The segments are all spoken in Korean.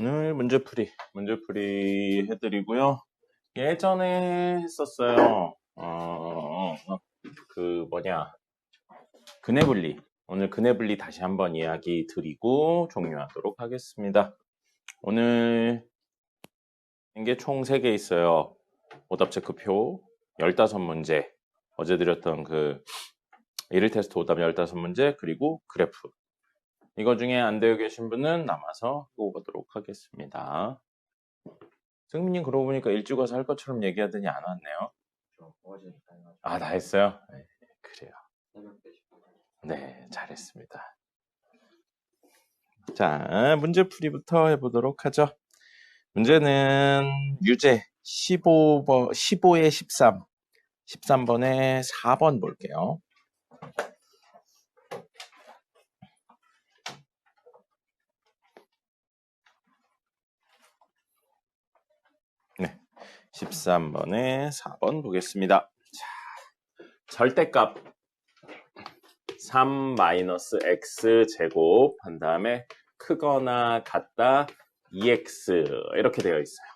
오늘 문제풀이 해드리고요. 예전에 했었어요. 근해분리. 오늘 근해분리 다시 한번 이야기 드리고 종료하도록 하겠습니다. 오늘 게 총 3개 있어요. 오답 체크표 15문제. 어제 드렸던 그 1일 테스트 오답 15문제 그리고 그래프. 이거 중에 안 되어 계신 분은 남아서 보도록 하겠습니다. 승민님 그러고 보니까 일찍 와서 할 것처럼 얘기하더니 안 왔네요. 다 했어요? 네, 그래요. 네, 잘했습니다. 자, 문제풀이부터 해보도록 하죠. 문제는 유제 15에 13, 13번에 4번 볼게요. 네, 13번에 4번 보겠습니다. 자, 절대값 3-x 제곱 한 다음에 크거나 같다 2x 이렇게 되어 있어요.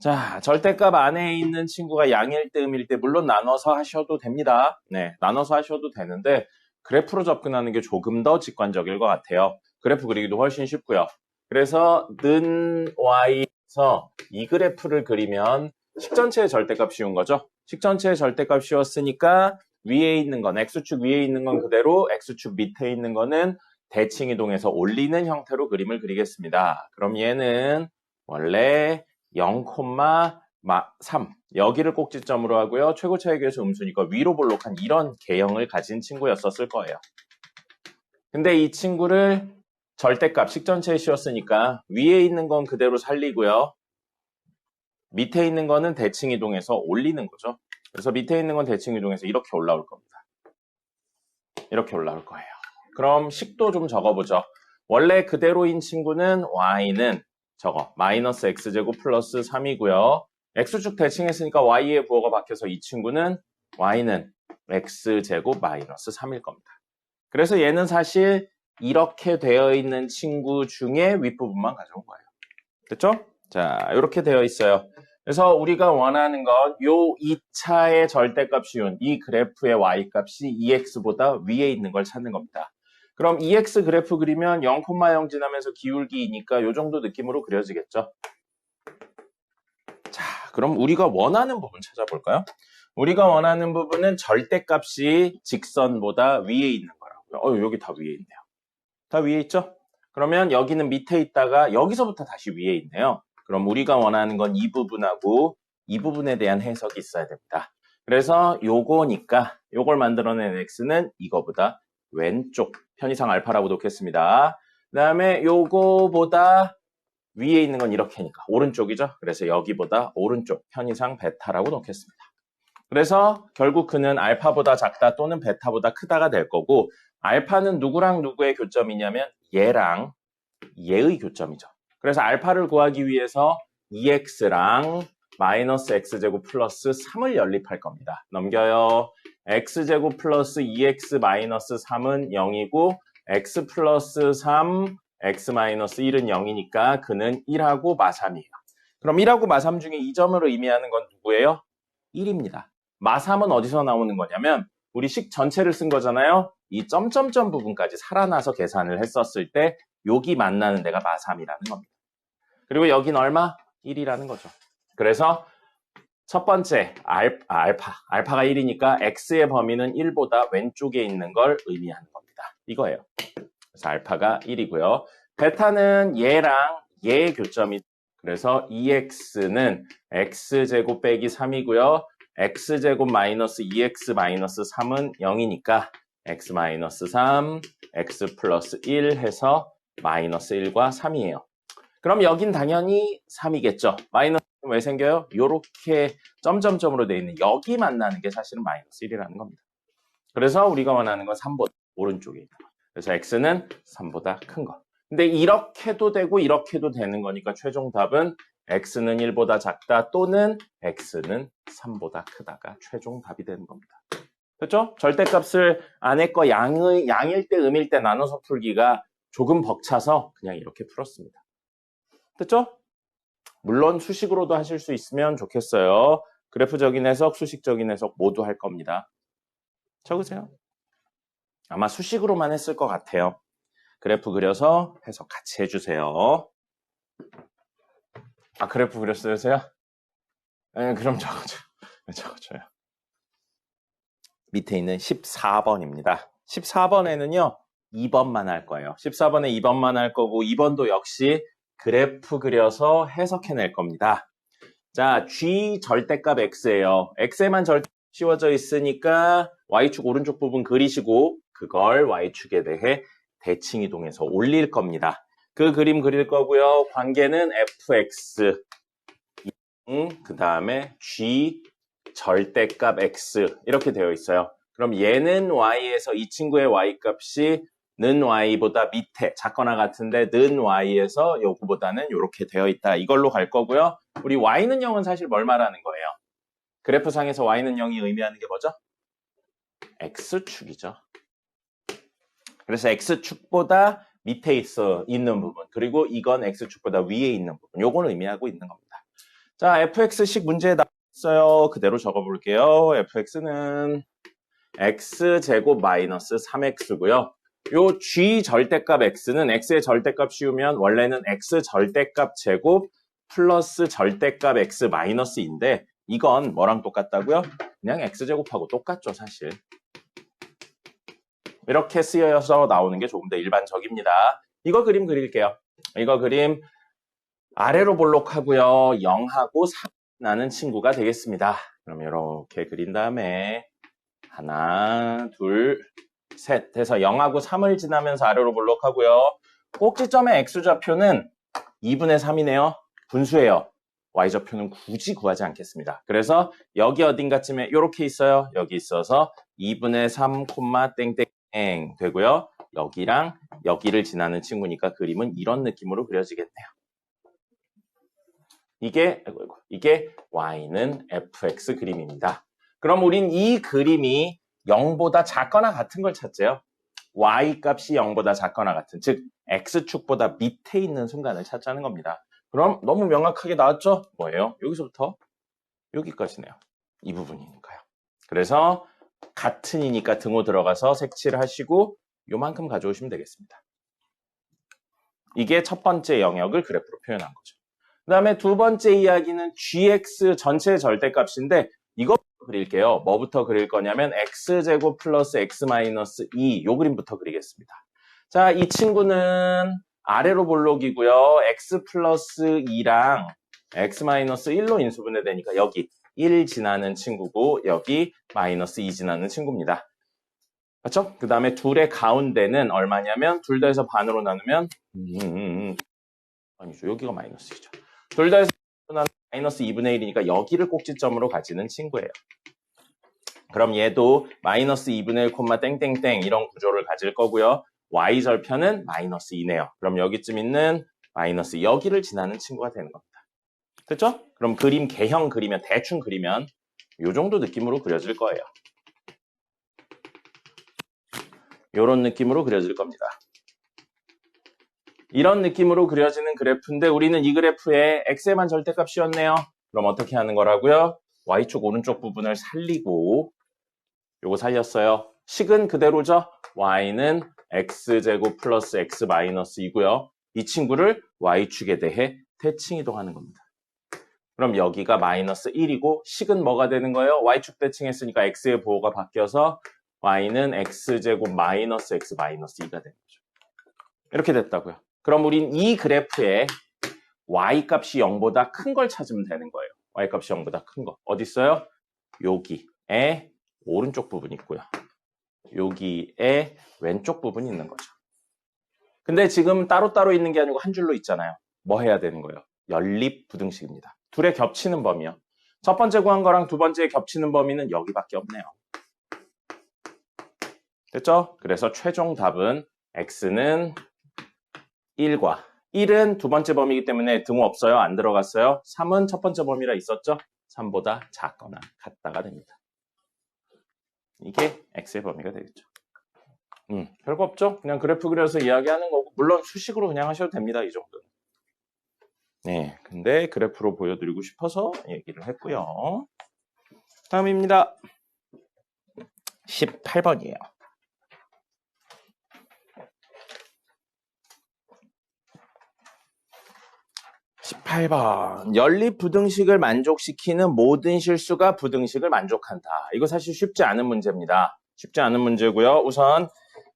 자, 절대값 안에 있는 친구가 양일 때 음일 때 물론 나눠서 하셔도 됩니다. 네, 나눠서 하셔도 되는데 그래프로 접근하는 게 조금 더 직관적일 것 같아요. 그래프 그리기도 훨씬 쉽고요. 그래서 는 y에서 이 그래프를 그리면 식전체의 절대값 씌운 거죠. 식전체의 절대값 씌웠으니까 위에 있는 건 x축 위에 있는 건 그대로 x축 밑에 있는 거는 대칭 이동해서 올리는 형태로 그림을 그리겠습니다. 그럼 얘는 원래 0,3 여기를 꼭지점으로 하고요. 최고 차이계수 음수니까 위로 볼록한 이런 개형을 가진 친구였었을 거예요. 근데 이 친구를 절대값 식전체에 씌웠으니까 위에 있는 건 그대로 살리고요. 밑에 있는 거는 대칭 이동해서 올리는 거죠. 그래서 밑에 있는 건 대칭 이동해서 이렇게 올라올 겁니다. 이렇게 올라올 거예요. 그럼 식도 좀 적어보죠. 원래 그대로인 친구는 y는 저거 마이너스 x제곱 플러스 3이고요. x축 대칭했으니까 y에 부호가 박혀서 이 친구는 y는 x제곱 마이너스 3일 겁니다. 그래서 얘는 사실 이렇게 되어 있는 친구 중에 윗부분만 가져온 거예요. 됐죠? 자, 이렇게 되어 있어요. 그래서 우리가 원하는 건 요 2차의 절대값 씌운 이 그래프의 y값이 2x보다 위에 있는 걸 찾는 겁니다. 그럼 2x 그래프 그리면 0,0 지나면서 기울기이니까 요 정도 느낌으로 그려지겠죠. 자, 그럼 우리가 원하는 부분 찾아볼까요? 우리가 원하는 부분은 절대값이 직선보다 위에 있는 거라고요. 여기 다 위에 있네요. 다 위에 있죠? 그러면 여기는 밑에 있다가 여기서부터 다시 위에 있네요. 그럼 우리가 원하는 건 이 부분하고 이 부분에 대한 해석이 있어야 됩니다. 그래서 요거니까 요걸 만들어낸 x는 이거보다 왼쪽 편의상 알파라고 놓겠습니다. 그 다음에 요거보다 위에 있는 건 이렇게니까 오른쪽이죠. 그래서 여기보다 오른쪽 편의상 베타라고 놓겠습니다. 그래서 결국 그는 알파보다 작다 또는 베타보다 크다가 될 거고 알파는 누구랑 누구의 교점이냐면 얘랑 얘의 교점이죠. 그래서 알파를 구하기 위해서 2x랑 마이너스 x제곱 플러스 3을 연립할 겁니다. 넘겨요. x제곱 플러스 2x 마이너스 3은 0이고 x 플러스 3, x 마이너스 1은 0이니까 그는 1하고 마3이에요. 그럼 1하고 마3 중에 이 점으로 의미하는 건 누구예요? 1입니다. 마3은 어디서 나오는 거냐면 우리 식 전체를 쓴 거잖아요. 이 점점점 부분까지 살아나서 계산을 했었을 때 여기 만나는 데가 마3이라는 겁니다. 그리고 여긴 얼마? 1이라는 거죠. 그래서 첫 번째 알파가 1이니까 x의 범위는 1보다 왼쪽에 있는 걸 의미하는 겁니다. 이거예요. 그래서 알파가 1이고요. 베타는 얘랑 얘의 교점이 그래서 2x는 x제곱 빼기 3이고요. x제곱 마이너스 2x 마이너스 3은 0이니까 x 마이너스 3, x 플러스 1 해서 마이너스 1과 3이에요. 그럼 여긴 당연히 3이겠죠. 마이너스 왜 생겨요? 요렇게 점점점으로 되어 있는 여기 만나는 게 사실은 마이너스 1이라는 겁니다. 그래서 우리가 원하는 건 3보다 오른쪽에 있는 거. 그래서 x는 3보다 큰 거. 근데 이렇게도 되고 이렇게도 되는 거니까 최종 답은 x는 1보다 작다 또는 x는 3보다 크다가 최종 답이 되는 겁니다. 그렇죠? 절대값을 안에 거 양일 때 음일 때 나눠서 풀기가 조금 벅차서 그냥 이렇게 풀었습니다. 됐죠? 물론 수식으로도 하실 수 있으면 좋겠어요. 그래프적인 해석, 수식적인 해석 모두 할 겁니다. 적으세요. 아마 수식으로만 했을 것 같아요. 그래프 그려서 해석 같이 해주세요. 아, 그래프 그렸어요, 세요? 네, 그럼 적어줘요. 밑에 있는 14번입니다. 14번에는요, 2번만 할 거예요. 14번에 2번만 할 거고, 2번도 역시 그래프 그려서 해석해낼 겁니다. 자, G 절대값 X예요. X에만 절대 씌워져 있으니까 Y축 오른쪽 부분 그리시고 그걸 Y축에 대해 대칭 이동해서 올릴 겁니다. 그 그림 그릴 거고요. 관계는 fx, 그 다음에 G 절대값 X 이렇게 되어 있어요. 그럼 얘는 Y에서 이 친구의 Y 값이 는 Y보다 밑에 작거나 같은데 는 Y에서 요거보다는 이렇게 되어 있다. 이걸로 갈 거고요. 우리 Y는 0은 사실 뭘 말하는 거예요? 그래프상에서 Y는 0이 의미하는 게 뭐죠? X축이죠. 그래서 X축보다 밑에 있는 부분 그리고 이건 X축보다 위에 있는 부분 요건 의미하고 있는 겁니다. 자, fx식 문제에 나왔어요. 그대로 적어볼게요. fx는 x제곱 마이너스 3x고요. 요 g 절대값 x는 x의 절대값 씌우면 원래는 x 절대값 제곱 플러스 절대값 x 마이너스인데 이건 뭐랑 똑같다고요? 그냥 x제곱하고 똑같죠, 사실. 이렇게 쓰여서 나오는 게 조금 더 일반적입니다. 이거 그림 그릴게요. 이거 그림 아래로 볼록하고요. 0하고 3 나는 친구가 되겠습니다. 그럼 이렇게 그린 다음에 하나, 둘, 셋 해서 0하고 3을 지나면서 아래로 볼록하고요. 꼭지점의 x좌표는 2분의 3이네요. 분수예요. y좌표는 굳이 구하지 않겠습니다. 그래서 여기 어딘가쯤에 이렇게 있어요. 여기 있어서 2분의 3, 땡땡 되고요. 여기랑 여기를 지나는 친구니까 그림은 이런 느낌으로 그려지겠네요. 이게 y는 fx 그림입니다. 그럼 우린 이 그림이 0보다 작거나 같은 걸 찾재요. y 값이 0보다 작거나 같은, 즉 x축보다 밑에 있는 순간을 찾자는 겁니다. 그럼 너무 명확하게 나왔죠? 뭐예요? 여기서부터 여기까지네요. 이 부분이니까요. 그래서 같은이니까 등호 들어가서 색칠을 하시고 요만큼 가져오시면 되겠습니다. 이게 첫 번째 영역을 그래프로 표현한 거죠. 그 다음에 두 번째 이야기는 gx 전체 절대값인데 이거 그릴게요. 뭐부터 그릴 거냐면 x제곱 플러스 x 마이너스 2 요 그림부터 그리겠습니다. 자, 이 친구는 아래로 볼록이고요. x 플러스 2랑 x 마이너스 1로 인수분해되니까 여기 1 지나는 친구고 여기 마이너스 2 지나는 친구입니다. 맞죠? 그 다음에 둘의 가운데는 얼마냐면 둘 다 해서 반으로 나누면 아니죠. 여기가 마이너스이죠. 둘 다 해서 마이너스 2분의 1이니까 여기를 꼭지점으로 가지는 친구예요. 그럼 얘도 마이너스 2분의 1, 땡땡땡 이런 구조를 가질 거고요. y절편은 마이너스 2네요. 그럼 여기쯤 있는 마이너스 여기를 지나는 친구가 되는 겁니다. 됐죠? 그럼 그림 개형 그리면 대충 그리면 이 정도 느낌으로 그려질 거예요. 이런 느낌으로 그려질 겁니다. 이런 느낌으로 그려지는 그래프인데 우리는 이 그래프에 x에만 절대값 씌웠네요. 그럼 어떻게 하는 거라고요? y축 오른쪽 부분을 살리고 요거 살렸어요. 식은 그대로죠? y는 x제곱 플러스 x 마이너스 2고요. 이 친구를 y축에 대해 대칭 이동하는 겁니다. 그럼 여기가 마이너스 1이고 식은 뭐가 되는 거예요? y축 대칭했으니까 x의 보호가 바뀌어서 y는 x제곱 마이너스 x 마이너스 2가 되는 거죠. 이렇게 됐다고요. 그럼 우린 이 그래프에 y값이 0보다 큰 걸 찾으면 되는 거예요. y값이 0보다 큰 거. 어디 있어요? 여기에 오른쪽 부분이 있고요. 여기에 왼쪽 부분이 있는 거죠. 근데 지금 따로따로 있는 게 아니고 한 줄로 있잖아요. 뭐 해야 되는 거예요? 연립부등식입니다. 둘의 겹치는 범위요. 첫 번째 구한 거랑 두 번째 겹치는 범위는 여기밖에 없네요. 됐죠? 그래서 최종 답은 x는 1과 1은 두 번째 범위이기 때문에 등호 없어요. 안 들어갔어요. 3은 첫 번째 범위라 있었죠? 3보다 작거나 같다가 됩니다. 이게 x의 범위가 되겠죠. 별거 없죠? 그냥 그래프 그려서 이야기하는 거고 물론 수식으로 그냥 하셔도 됩니다. 이 정도는. 네, 근데 그래프로 보여드리고 싶어서 얘기를 했고요. 다음입니다. 18번이에요. 18번. 연립부등식을 만족시키는 모든 실수가 부등식을 만족한다. 이거 사실 쉽지 않은 문제입니다. 쉽지 않은 문제고요. 우선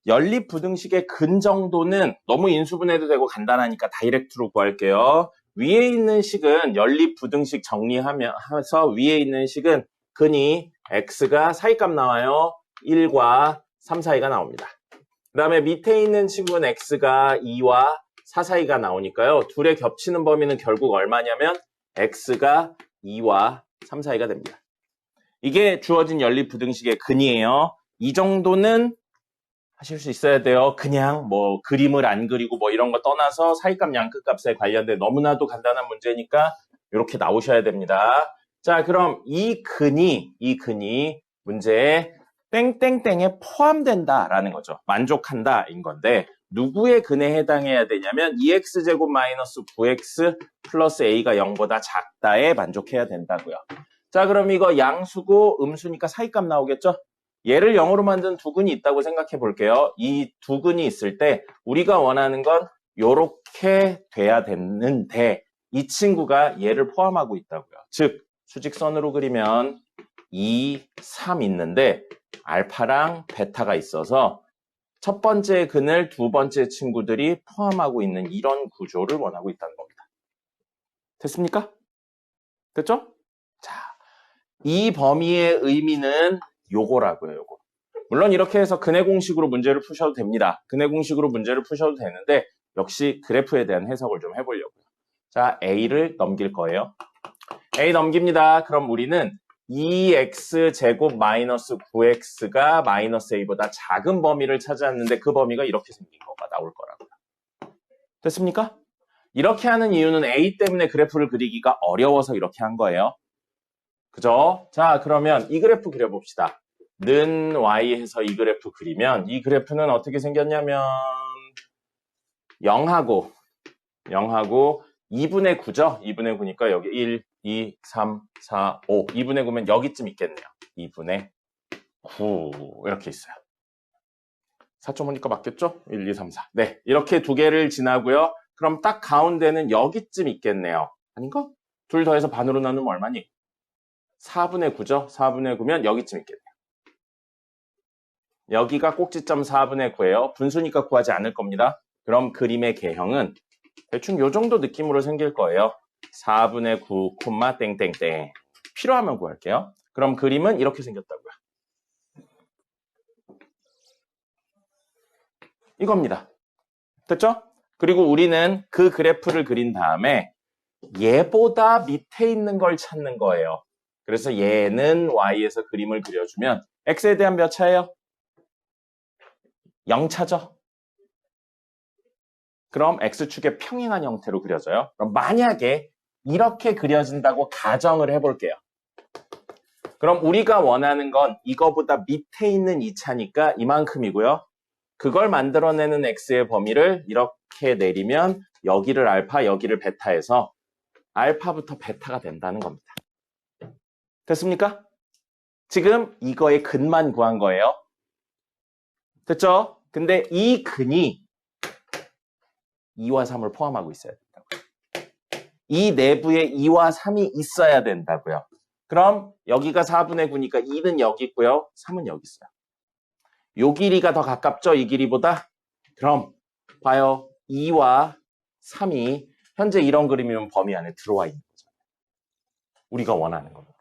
연립부등식의 근 정도는 너무 인수분해도 되고 간단하니까 다이렉트로 구할게요. 위에 있는 식은 연립부등식 정리하면서 위에 있는 식은 근이 x가 사이값 나와요. 1과 3 사이가 나옵니다. 그 다음에 밑에 있는 친구는 x가 2와 4 사이가 나오니까요. 둘의 겹치는 범위는 결국 얼마냐면 x가 2와 3 사이가 됩니다. 이게 주어진 연립부등식의 근이에요. 이 정도는 하실 수 있어야 돼요. 그냥 뭐 그림을 안 그리고 뭐 이런 거 떠나서 사이값 양끝값에 관련된 너무나도 간단한 문제니까 이렇게 나오셔야 됩니다. 자, 그럼 이 근이 문제에 땡땡땡에 포함된다라는 거죠. 만족한다인 건데 누구의 근에 해당해야 되냐면 2x제곱 마이너스 9x 플러스 a가 0보다 작다에 만족해야 된다고요. 자, 그럼 이거 양수고 음수니까 사이값 나오겠죠? 얘를 0으로 만든 두 근이 있다고 생각해 볼게요. 이 두 근이 있을 때 우리가 원하는 건 요렇게 돼야 되는데 이 친구가 얘를 포함하고 있다고요. 즉 수직선으로 그리면 2, 3 있는데 알파랑 베타가 있어서 첫 번째 근을 두 번째 친구들이 포함하고 있는 이런 구조를 원하고 있다는 겁니다. 됐습니까? 됐죠? 자, 이 범위의 의미는 요거라고요, 요거. 물론 이렇게 해서 근해 공식으로 문제를 푸셔도 됩니다. 근해 공식으로 문제를 푸셔도 되는데 역시 그래프에 대한 해석을 좀 해보려고요. 자, A를 넘길 거예요. A 넘깁니다. 그럼 우리는 2x제곱 마이너스 9x가 마이너스 a보다 작은 범위를 찾았는데 그 범위가 이렇게 생긴 거가 나올 거라고요. 됐습니까? 이렇게 하는 이유는 a 때문에 그래프를 그리기가 어려워서 이렇게 한 거예요. 그죠? 자, 그러면 이 그래프 그려봅시다. 는 y 해서 이 그래프 그리면 이 그래프는 어떻게 생겼냐면 0하고 2분의 9죠? 2분의 9니까 여기 1, 2, 3, 4, 5 2분의 9면 여기쯤 있겠네요. 2분의 9 이렇게 있어요. 4.5니까 맞겠죠? 1, 2, 3, 4 네, 이렇게 두 개를 지나고요. 그럼 딱 가운데는 여기쯤 있겠네요. 아닌가? 둘 더해서 반으로 나누면 얼마니? 4분의 9죠? 4분의 9면 여기쯤 있겠네요. 여기가 꼭지점 4분의 9예요. 분수니까 구하지 않을 겁니다. 그럼 그림의 개형은 대충 요 정도 느낌으로 생길 거예요. 4분의 9, 땡땡땡. 필요하면 구할게요. 그럼 그림은 이렇게 생겼다고요. 이겁니다. 됐죠? 그리고 우리는 그 그래프를 그린 다음에 얘보다 밑에 있는 걸 찾는 거예요. 그래서 얘는 y에서 그림을 그려주면 x에 대한 몇 차예요? 0차죠? 그럼 x축의 평행한 형태로 그려져요. 그럼 만약에 이렇게 그려진다고 가정을 해볼게요. 그럼 우리가 원하는 건 이거보다 밑에 있는 2차니까 이만큼이고요. 그걸 만들어내는 x의 범위를 이렇게 내리면 여기를 알파, 여기를 베타해서 알파부터 베타가 된다는 겁니다. 됐습니까? 지금 이거의 근만 구한 거예요. 됐죠? 근데 이 근이 2와 3을 포함하고 있어야 된다고요. 이 내부에 2와 3이 있어야 된다고요. 그럼 여기가 4분의 9니까 2는 여기 있고요. 3은 여기 있어요. 요 길이가 더 가깝죠? 이 길이보다? 그럼 봐요. 2와 3이 현재 이런 그림이면 범위 안에 들어와 있는 거죠. 우리가 원하는 겁니다.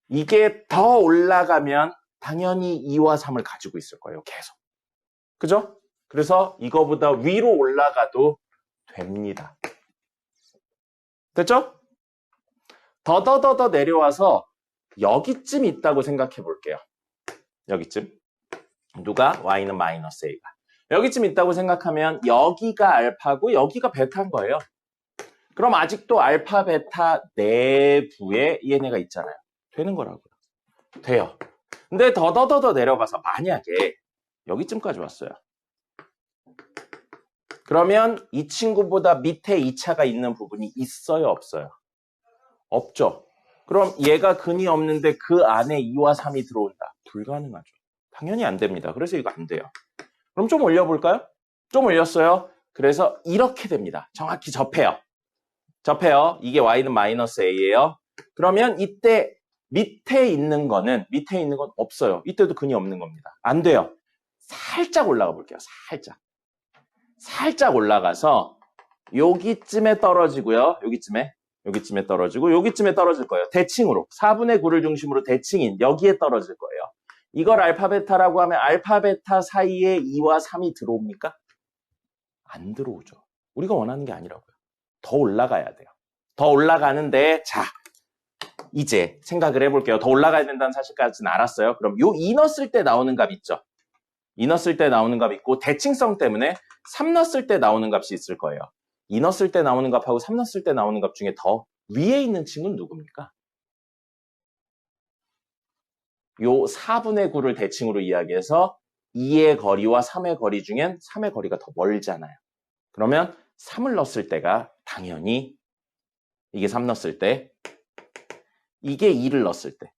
이게 더 올라가면 당연히 2와 3을 가지고 있을 거예요. 계속. 그죠? 그래서 이거보다 위로 올라가도 됩니다. 됐죠? 더 내려와서 여기쯤 있다고 생각해 볼게요. 여기쯤. 누가? y는 마이너스 a가. 여기쯤 있다고 생각하면 여기가 알파고 여기가 베타인 거예요. 그럼 아직도 알파, 베타 내부에 얘네가 있잖아요. 되는 거라고요. 돼요. 근데 더 내려가서 만약에 여기쯤까지 왔어요. 그러면 이 친구보다 밑에 2차가 있는 부분이 있어요, 없어요? 없죠. 그럼 얘가 근이 없는데 그 안에 2와 3이 들어온다. 불가능하죠. 당연히 안 됩니다. 그래서 이거 안 돼요. 그럼 좀 올려볼까요? 좀 올렸어요. 그래서 이렇게 됩니다. 정확히 접해요. 접해요. 이게 y는 마이너스 a예요. 그러면 이때 밑에 있는 건 없어요. 이때도 근이 없는 겁니다. 안 돼요. 살짝 올라가 볼게요. 살짝 올라가서 여기쯤에 떨어지고요. 여기쯤에 떨어지고 여기쯤에 떨어질 거예요. 대칭으로. 4분의 9를 중심으로 대칭인 여기에 떨어질 거예요. 이걸 알파 베타라고 하면 알파 베타 사이에 2와 3이 들어옵니까? 안 들어오죠. 우리가 원하는 게 아니라고요. 더 올라가야 돼요. 더 올라가는데 자 이제 생각을 해볼게요. 더 올라가야 된다는 사실까지는 알았어요. 그럼 요 2 넣었을 때 나오는 값 있죠? 2 넣었을 때 나오는 값 있고 대칭성 때문에 3 넣었을 때 나오는 값이 있을 거예요. 2 넣었을 때 나오는 값하고 3 넣었을 때 나오는 값 중에 더 위에 있는 친구는 누굽니까? 요 4분의 9를 대칭으로 이야기해서 2의 거리와 3의 거리 중엔 3의 거리가 더 멀잖아요. 그러면 3을 넣었을 때가 당연히 이게 3 넣었을 때 이게 2를 넣었을 때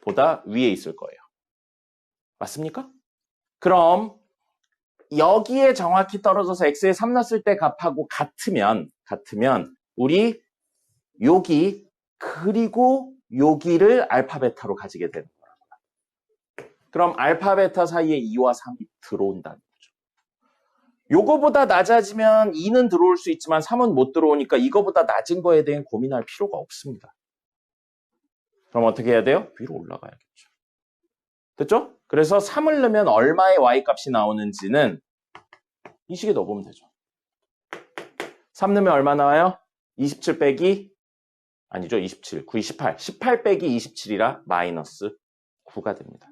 보다 위에 있을 거예요. 맞습니까? 그럼 여기에 정확히 떨어져서 x에 3 넣었을 때 값하고 같으면 우리 여기 그리고 여기를 알파 베타로 가지게 되는 거라고요. 그럼 알파 베타 사이에 2와 3이 들어온다는 거죠. 요거보다 낮아지면 2는 들어올 수 있지만 3은 못 들어오니까 이거보다 낮은 거에 대한 고민할 필요가 없습니다. 그럼 어떻게 해야 돼요? 위로 올라가야겠죠. 됐죠? 그래서 3을 넣으면 얼마의 y값이 나오는지는 이 식에 넣어보면 되죠. 3 넣으면 얼마 나와요? 27 빼기 아니죠. 27, 9, 18. 18 빼기 27이라 마이너스 9가 됩니다.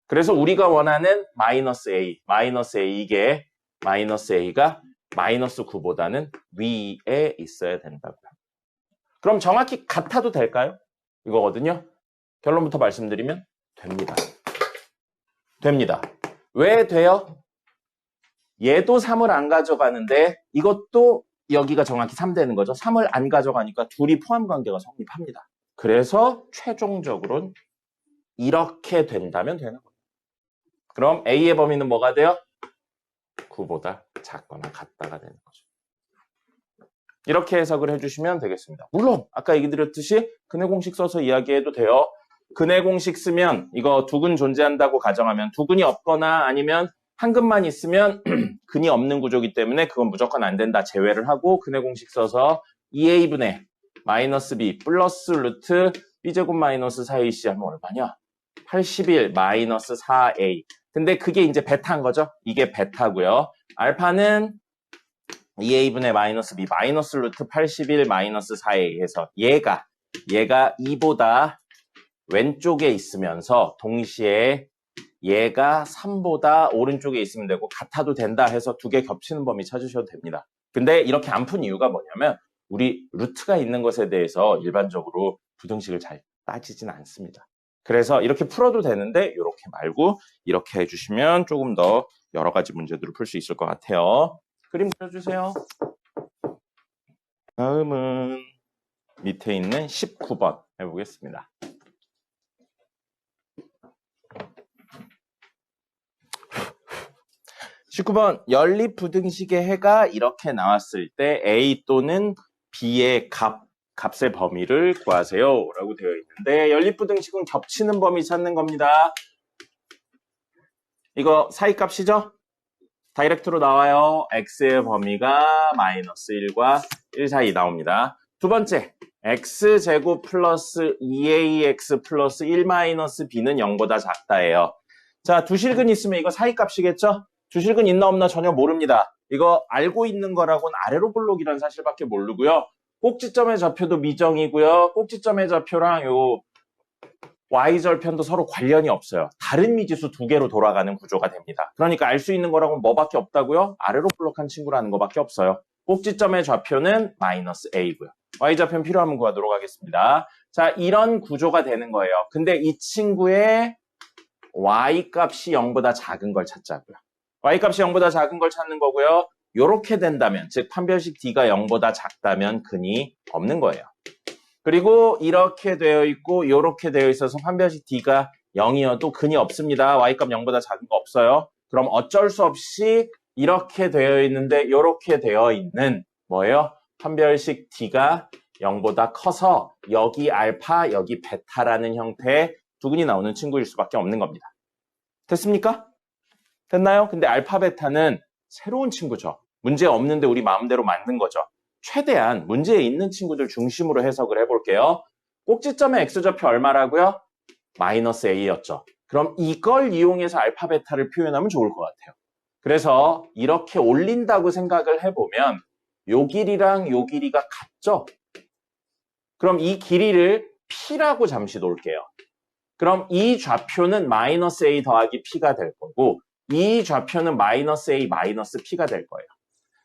그래서 우리가 원하는 마이너스 A 이게 마이너스 A가 마이너스 9보다는 위에 있어야 된다고요. 그럼 정확히 같아도 될까요? 이거거든요. 결론부터 말씀드리면 됩니다. 됩니다. 왜 돼요? 얘도 3을 안 가져가는데 이것도 여기가 정확히 3 되는 거죠. 3을 안 가져가니까 둘이 포함관계가 성립합니다. 그래서 최종적으로는 이렇게 된다면 되는 거예요. 그럼 A의 범위는 뭐가 돼요? 9보다 작거나 같다가 되는 거죠. 이렇게 해석을 해주시면 되겠습니다. 물론 아까 얘기 드렸듯이 근해 공식 써서 이야기해도 돼요. 근해 공식 쓰면 이거 두 근 존재한다고 가정하면 두 근이 없거나 아니면 한 근만 있으면 근이 없는 구조이기 때문에 그건 무조건 안 된다 제외를 하고 근해 공식 써서 2a분의 마이너스 b 플러스 루트 b제곱 마이너스 4ac 하면 얼마냐? 81 마이너스 4a. 근데 그게 이제 베타인 거죠. 이게 베타고요. 알파는 2a분의 마이너스 b 마이너스 루트 81 마이너스 4a 해서 얘가 2보다 왼쪽에 있으면서 동시에 얘가 3보다 오른쪽에 있으면 되고 같아도 된다 해서 두 개 겹치는 범위 찾으셔도 됩니다. 근데 이렇게 안 푼 이유가 뭐냐면 우리 루트가 있는 것에 대해서 일반적으로 부등식을 잘 따지진 않습니다. 그래서 이렇게 풀어도 되는데 이렇게 말고 이렇게 해주시면 조금 더 여러 가지 문제들을 풀 수 있을 것 같아요. 그림 그려주세요. 다음은 밑에 있는 19번 해보겠습니다. 19번 연립부등식의 해가 이렇게 나왔을 때 A 또는 B의 값의 범위를 구하세요 라고 되어 있는데 연립부등식은 겹치는 범위 찾는 겁니다. 이거 사이값이죠? 다이렉트로 나와요. X의 범위가 마이너스 1과 1 사이 나옵니다. 두 번째 X제곱 플러스 2AX 플러스 1 마이너스 B는 0보다 작다예요. 자, 두 실근 있으면 이거 사이값이겠죠? 주실근 있나 없나 전혀 모릅니다. 이거 알고 있는 거라고는 아래로 볼록이라는 사실밖에 모르고요. 꼭지점의 좌표도 미정이고요. 꼭지점의 좌표랑 요 y절편도 서로 관련이 없어요. 다른 미지수 두 개로 돌아가는 구조가 됩니다. 그러니까 알 수 있는 거라고는 뭐밖에 없다고요? 아래로 볼록한 친구라는 거밖에 없어요. 꼭지점의 좌표는 마이너스 a고요. y좌표는 필요하면 구하도록 하겠습니다. 자, 이런 구조가 되는 거예요. 근데 이 친구의 y값이 0보다 작은 걸 찾자고요. y값이 0보다 작은 걸 찾는 거고요. 요렇게 된다면, 즉 판별식 d가 0보다 작다면 근이 없는 거예요. 그리고 이렇게 되어 있고 요렇게 되어 있어서 판별식 d가 0이어도 근이 없습니다. y값 0보다 작은 거 없어요. 그럼 어쩔 수 없이 이렇게 되어 있는데 요렇게 되어 있는 뭐예요? 판별식 d가 0보다 커서 여기 알파, 여기 베타라는 형태의 두근이 나오는 친구일 수밖에 없는 겁니다. 됐습니까? 됐나요? 근데 알파, 베타는 새로운 친구죠. 문제 없는데 우리 마음대로 만든 거죠. 최대한 문제에 있는 친구들 중심으로 해석을 해볼게요. 꼭지점의 x좌표 얼마라고요? 마이너스 a였죠. 그럼 이걸 이용해서 알파, 베타를 표현하면 좋을 것 같아요. 그래서 이렇게 올린다고 생각을 해보면 요 길이랑 요 길이가 같죠? 그럼 이 길이를 p라고 잠시 놓을게요. 그럼 이 좌표는 마이너스 a 더하기 p가 될 거고 이 좌표는 마이너스 a 마이너스 p가 될 거예요.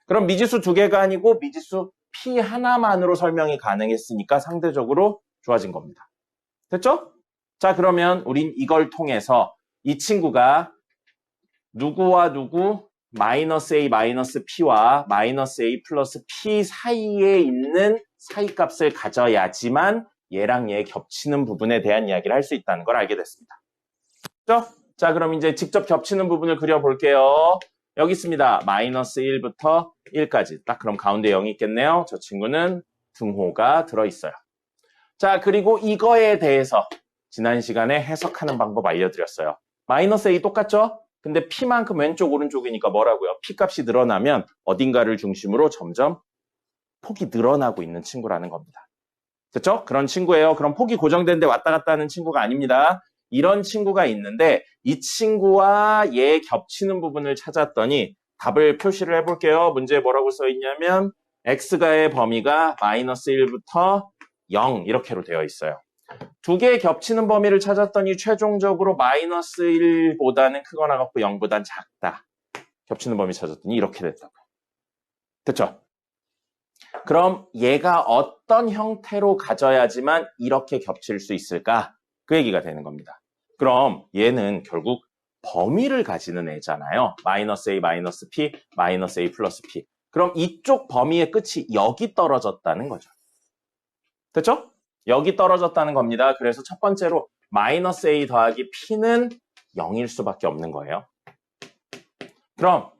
그럼 미지수 두 개가 아니고 미지수 p 하나만으로 설명이 가능했으니까 상대적으로 좋아진 겁니다. 됐죠? 자, 그러면 우린 이걸 통해서 이 친구가 누구와 누구 마이너스 a 마이너스 p와 마이너스 a 플러스 p 사이에 있는 사이값을 가져야지만 얘랑 얘 겹치는 부분에 대한 이야기를 할 수 있다는 걸 알게 됐습니다. 그렇죠? 자, 그럼 이제 직접 겹치는 부분을 그려볼게요. 여기 있습니다. 마이너스 1부터 1까지. 딱 그럼 가운데 0이 있겠네요. 저 친구는 등호가 들어있어요. 자, 그리고 이거에 대해서 지난 시간에 해석하는 방법 알려드렸어요. 마이너스 a 똑같죠? 근데 p만큼 왼쪽 오른쪽이니까 뭐라고요? p 값이 늘어나면 어딘가를 중심으로 점점 폭이 늘어나고 있는 친구라는 겁니다. 됐죠? 그런 친구예요. 그럼 폭이 고정된데 왔다 갔다 하는 친구가 아닙니다. 이런 친구가 있는데 이 친구와 얘 겹치는 부분을 찾았더니 답을 표시를 해볼게요. 문제에 뭐라고 써 있냐면 x가의 범위가 마이너스 1부터 0 이렇게로 되어 있어요. 두 개의 겹치는 범위를 찾았더니 최종적으로 마이너스 1보다는 크거나 같고 0보다는 작다. 겹치는 범위 찾았더니 이렇게 됐다고요. 됐죠? 그럼 얘가 어떤 형태로 가져야지만 이렇게 겹칠 수 있을까? 그 얘기가 되는 겁니다. 그럼 얘는 결국 범위를 가지는 애잖아요. 마이너스 a 마이너스 p 마이너스 a 플러스 p. 그럼 이쪽 범위의 끝이 여기 떨어졌다는 거죠. 됐죠? 여기 떨어졌다는 겁니다. 그래서 첫 번째로 마이너스 a 더하기 p는 0일 수밖에 없는 거예요. 그럼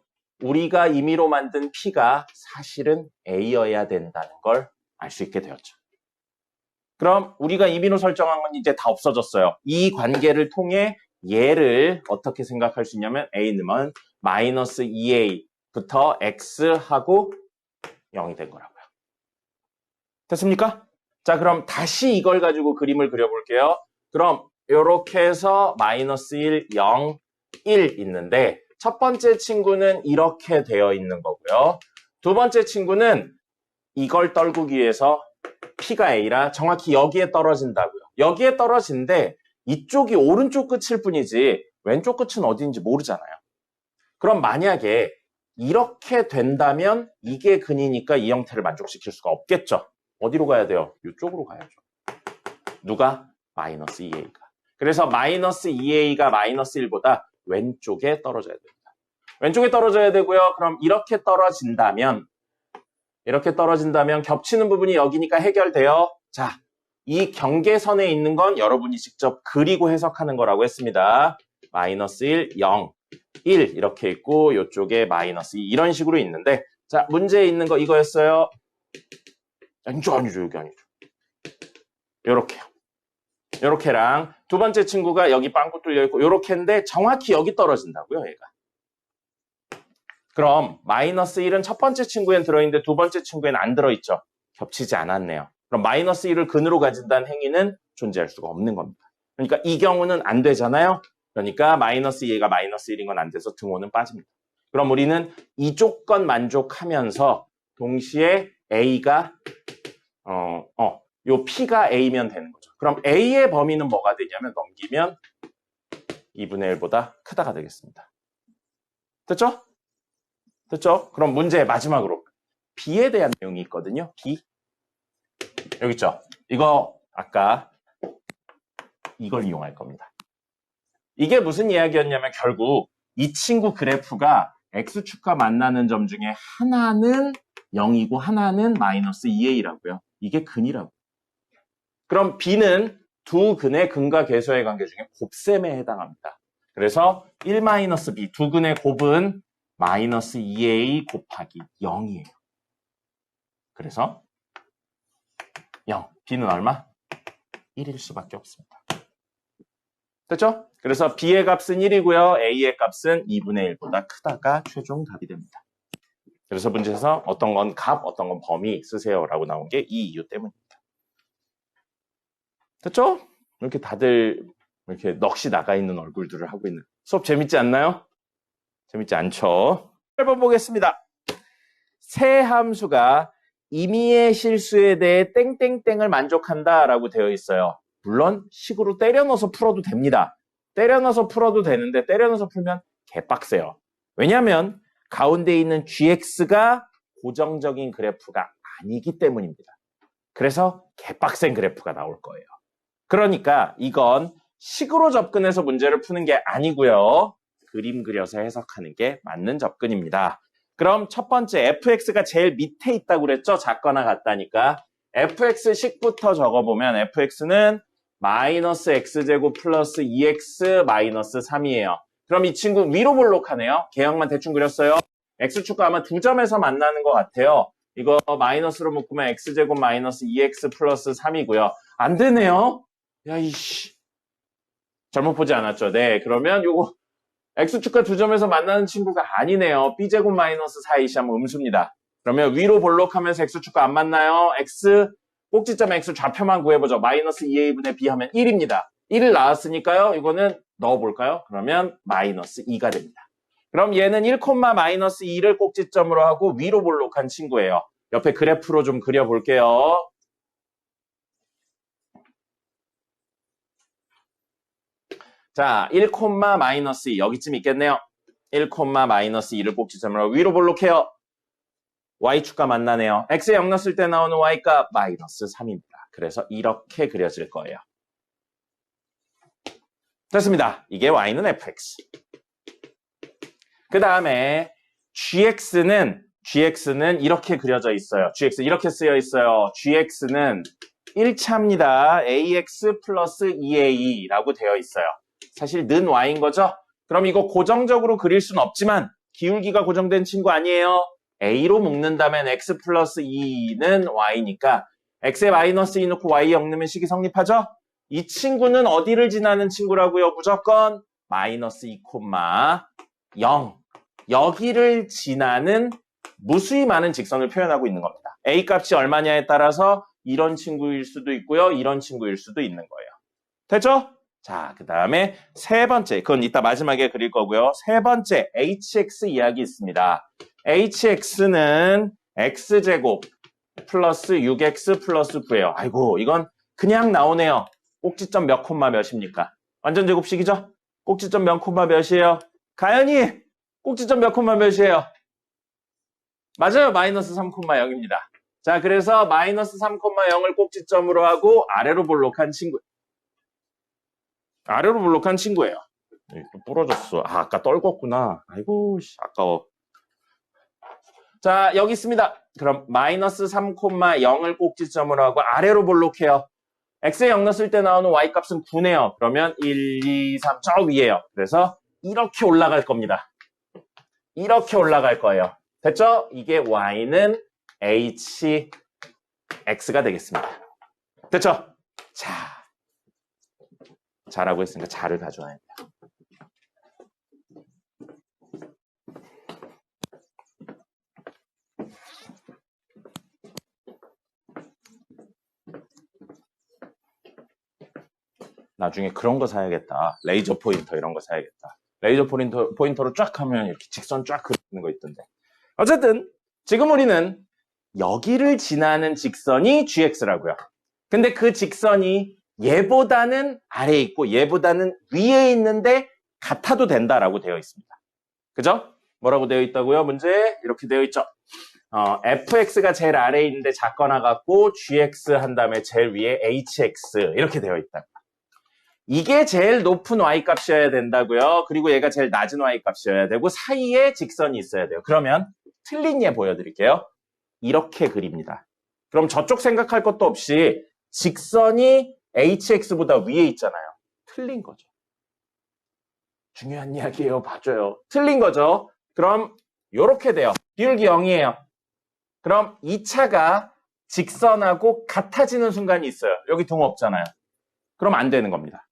우리가 임의로 만든 p가 사실은 a여야 된다는 걸 알 수 있게 되었죠. 그럼 우리가 임의로 설정한 건 이제 다 없어졌어요. 이 관계를 통해 얘를 어떻게 생각할 수 있냐면 a는 마이너스 2a부터 x하고 0이 된 거라고요. 됐습니까? 자, 그럼 다시 이걸 가지고 그림을 그려볼게요. 그럼 이렇게 해서 마이너스 1, 0, 1 있는데 첫 번째 친구는 이렇게 되어 있는 거고요. 두 번째 친구는 이걸 떨구기 위해서 p가 a라 정확히 여기에 떨어진다고요. 여기에 떨어진데 이쪽이 오른쪽 끝일 뿐이지 왼쪽 끝은 어디인지 모르잖아요. 그럼 만약에 이렇게 된다면 이게 근이니까 이 형태를 만족시킬 수가 없겠죠. 어디로 가야 돼요? 이쪽으로 가야죠. 누가? 마이너스 2a가. 그래서 마이너스 2a가 마이너스 1보다 왼쪽에 떨어져야 됩니다. 왼쪽에 떨어져야 되고요. 그럼 이렇게 떨어진다면 겹치는 부분이 여기니까 해결돼요. 자, 이 경계선에 있는 건 여러분이 직접 그리고 해석하는 거라고 했습니다. 마이너스 1, 0, 1 이렇게 있고 이쪽에 마이너스 2 이런 식으로 있는데 자, 문제에 있는 거 이거였어요. 아니죠. 여기 아니죠. 요렇게요. 요렇게랑 두 번째 친구가 여기 빵꾸 뚫려 있고 요렇게인데 정확히 여기 떨어진다고요, 얘가. 그럼 마이너스 1은 첫 번째 친구엔 들어있는데 두 번째 친구엔 안 들어있죠. 겹치지 않았네요. 그럼 마이너스 1을 근으로 가진다는 행위는 존재할 수가 없는 겁니다. 그러니까 이 경우는 안 되잖아요. 그러니까 마이너스 2가 마이너스 1인 건 안 돼서 등호는 빠집니다. 그럼 우리는 이 조건 만족하면서 동시에 a가 요 p가 a면 되는 거죠. 그럼 a의 범위는 뭐가 되냐면 넘기면 2분의 1보다 크다가 되겠습니다. 됐죠? 됐죠? 그럼 문제 마지막으로 b에 대한 내용이 있거든요. b 여기 있죠? 이거 아까 이걸 이용할 겁니다. 이게 무슨 이야기였냐면 결국 이 친구 그래프가 x축과 만나는 점 중에 하나는 0이고 하나는 마이너스 2a라고요. 이게 근이라고. 그럼 b는 두 근의 근과 계수의 관계 중에 곱셈에 해당합니다. 그래서 1-b, 두 근의 곱은 마이너스 2a 곱하기 0이에요. 그래서 0, b는 얼마? 1일 수밖에 없습니다. 됐죠? 그래서 b의 값은 1이고요. a의 값은 2분의 1보다 크다가 최종 답이 됩니다. 그래서 문제에서 어떤 건 값, 어떤 건 범위 쓰세요라고 나온 게 이 이유 때문입니다. 됐죠? 이렇게 다들 이렇게 넋이 나가 있는 얼굴들을 하고 있는 수업 재밌지 않나요? 재밌지 않죠? 8번 보겠습니다. 새 함수가 임의의 실수에 대해 땡땡땡을 만족한다라고 되어 있어요. 물론 식으로 때려 넣어서 풀어도 됩니다. 때려 넣어서 풀어도 되는데 때려 넣어서 풀면 개빡세요. 왜냐하면 가운데 있는 gx가 고정적인 그래프가 아니기 때문입니다. 그래서 개빡센 그래프가 나올 거예요. 그러니까 이건 식으로 접근해서 문제를 푸는 게 아니고요. 그림 그려서 해석하는 게 맞는 접근입니다. 그럼 첫 번째 fx가 제일 밑에 있다고 그랬죠? 작거나 같다니까. fx식부터 적어보면 fx는 마이너스 x제곱 플러스 2x 마이너스 3이에요. 그럼 이 친구 위로 볼록하네요. 개형만 대충 그렸어요. x축과 아마 두 점에서 만나는 것 같아요. 이거 마이너스로 묶으면 x제곱 마이너스 2x 플러스 3이고요. 안 되네요. 야, 이씨. 잘못 보지 않았죠? 네, 그러면 요거 x축과 두 점에서 만나는 친구가 아니네요. b제곱 마이너스 4이시 하면 음수입니다. 그러면 위로 볼록하면서 x축과 안 만나요. x, 꼭지점 x 좌표만 구해보죠. 마이너스 2a분의 b 하면 1입니다. 1을 나왔으니까요. 이거는 넣어볼까요? 그러면 마이너스 2가 됩니다. 그럼 얘는 1, 마이너스 2를 꼭지점으로 하고 위로 볼록한 친구예요. 옆에 그래프로 좀 그려볼게요. 자, 1, 마이너스 2 여기쯤 있겠네요. 1, 마이너스 2를 꼭지점으로 위로 볼록해요. y축과 만나네요. x에 0 넣었을 때 나오는 y가 마이너스 3입니다. 그래서 이렇게 그려질 거예요. 됐습니다. 이게 y는 fx. 그 다음에 gx는 이렇게 그려져 있어요. gx 이렇게 쓰여 있어요. gx는 1차입니다. ax 플러스 2a라고 되어 있어요. 사실 는 y인 거죠? 그럼 이거 고정적으로 그릴 수는 없지만 기울기가 고정된 친구 아니에요? a로 묶는다면 x 플러스 2는 y니까 x에 마이너스 2 넣고 y 0 넣으면 식이 성립하죠? 이 친구는 어디를 지나는 친구라고요? 무조건 마이너스 2, 0 여기를 지나는 무수히 많은 직선을 표현하고 있는 겁니다. a 값이 얼마냐에 따라서 이런 친구일 수도 있고요. 이런 친구일 수도 있는 거예요. 됐죠? 자, 그 다음에 세 번째, 그건 이따 마지막에 그릴 거고요. 세 번째, hx 이야기 있습니다. hx는 x제곱 플러스 6x 플러스 9예요. 아이고, 이건 그냥 나오네요. 꼭지점 몇 콤마 몇입니까? 완전 제곱식이죠? 꼭지점 몇 콤마 몇이에요? 가연이! 꼭지점 몇 콤마 몇이에요? 맞아요. 마이너스 3,0입니다. 자, 그래서 마이너스 3,0을 꼭지점으로 하고 아래로 볼록한 친구. 아래로 볼록한 친구예요. 또 부러졌어. 아, 아까 떨궜구나. 아이고, 아까워. 자, 여기 있습니다. 그럼 마이너스 3,0을 꼭지점으로 하고 아래로 볼록해요. x에 0 넣었을 때 나오는 y값은 9네요. 그러면 1, 2, 3, 저 위에요. 그래서 이렇게 올라갈 겁니다. 이렇게 올라갈 거예요. 됐죠? 이게 y는 hx가 되겠습니다. 됐죠? 자, 자라고 했으니까 자를 가져와야 돼요. 나중에 그런 거 사야겠다. 레이저 포인터 이런 거 사야겠다. 레이저 포인터로 쫙 하면 이렇게 직선 쫙 그리는 거 있던데. 어쨌든 지금 우리는 여기를 지나는 직선이 gx라고요. 근데 그 직선이 얘보다는 아래에 있고 얘보다는 위에 있는데 같아도 된다라고 되어 있습니다. 그죠? 뭐라고 되어 있다고요? 문제 이렇게 되어 있죠. fx가 제일 아래에 있는데 작거나 같고 gx 한 다음에 제일 위에 hx 이렇게 되어 있다. 이게 제일 높은 y값이어야 된다고요. 그리고 얘가 제일 낮은 y값이어야 되고 사이에 직선이 있어야 돼요. 그러면 틀린 예 보여드릴게요. 이렇게 그립니다. 그럼 저쪽 생각할 것도 없이 직선이 hx보다 위에 있잖아요. 틀린 거죠. 중요한 이야기예요. 봐줘요. 틀린 거죠. 그럼 이렇게 돼요. 비율기 0이에요. 그럼 2차가 직선하고 같아지는 순간이 있어요. 여기 동 없잖아요. 그럼 안 되는 겁니다.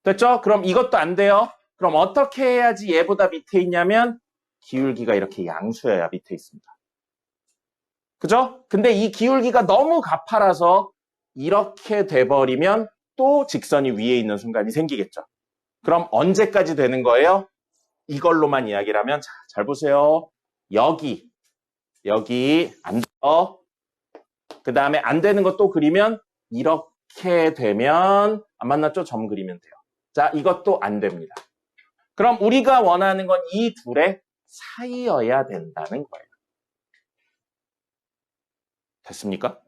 됐죠? 그럼 이것도 안 돼요. 그럼 어떻게 해야지 얘보다 밑에 있냐면 기울기가 이렇게 양수여야 밑에 있습니다. 그죠? 근데 이 기울기가 너무 가파라서 이렇게 돼버리면 또 직선이 위에 있는 순간이 생기겠죠. 그럼 언제까지 되는 거예요? 이걸로만 이야기를 하면 잘 보세요. 여기 안 돼요. 그 다음에 안 되는 거 또 그리면 이렇게 되면 안 만났죠? 점 그리면 돼요. 자, 이것도 안 됩니다. 그럼 우리가 원하는 건 이 둘의 사이여야 된다는 거예요. 됐습니까?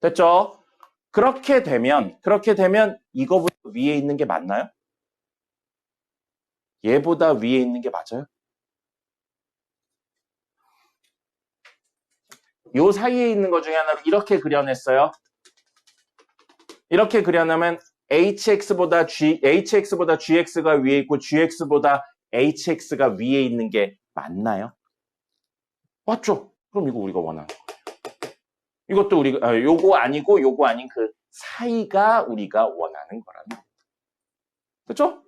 됐죠? 그렇게 되면 이거보다 위에 있는 게 맞나요? 얘보다 위에 있는 게 맞아요? 요 사이에 있는 것 중에 하나로 이렇게 그려냈어요. 이렇게 그려내면 hx보다 gx가 위에 있고 gx보다 hx가 위에 있는 게 맞나요? 맞죠? 그럼 이거 우리가 원하는 거예요. 이것도 우리가 요거 아니고 요거 아닌 그 사이가 우리가 원하는 거라는 거예요. 그렇죠?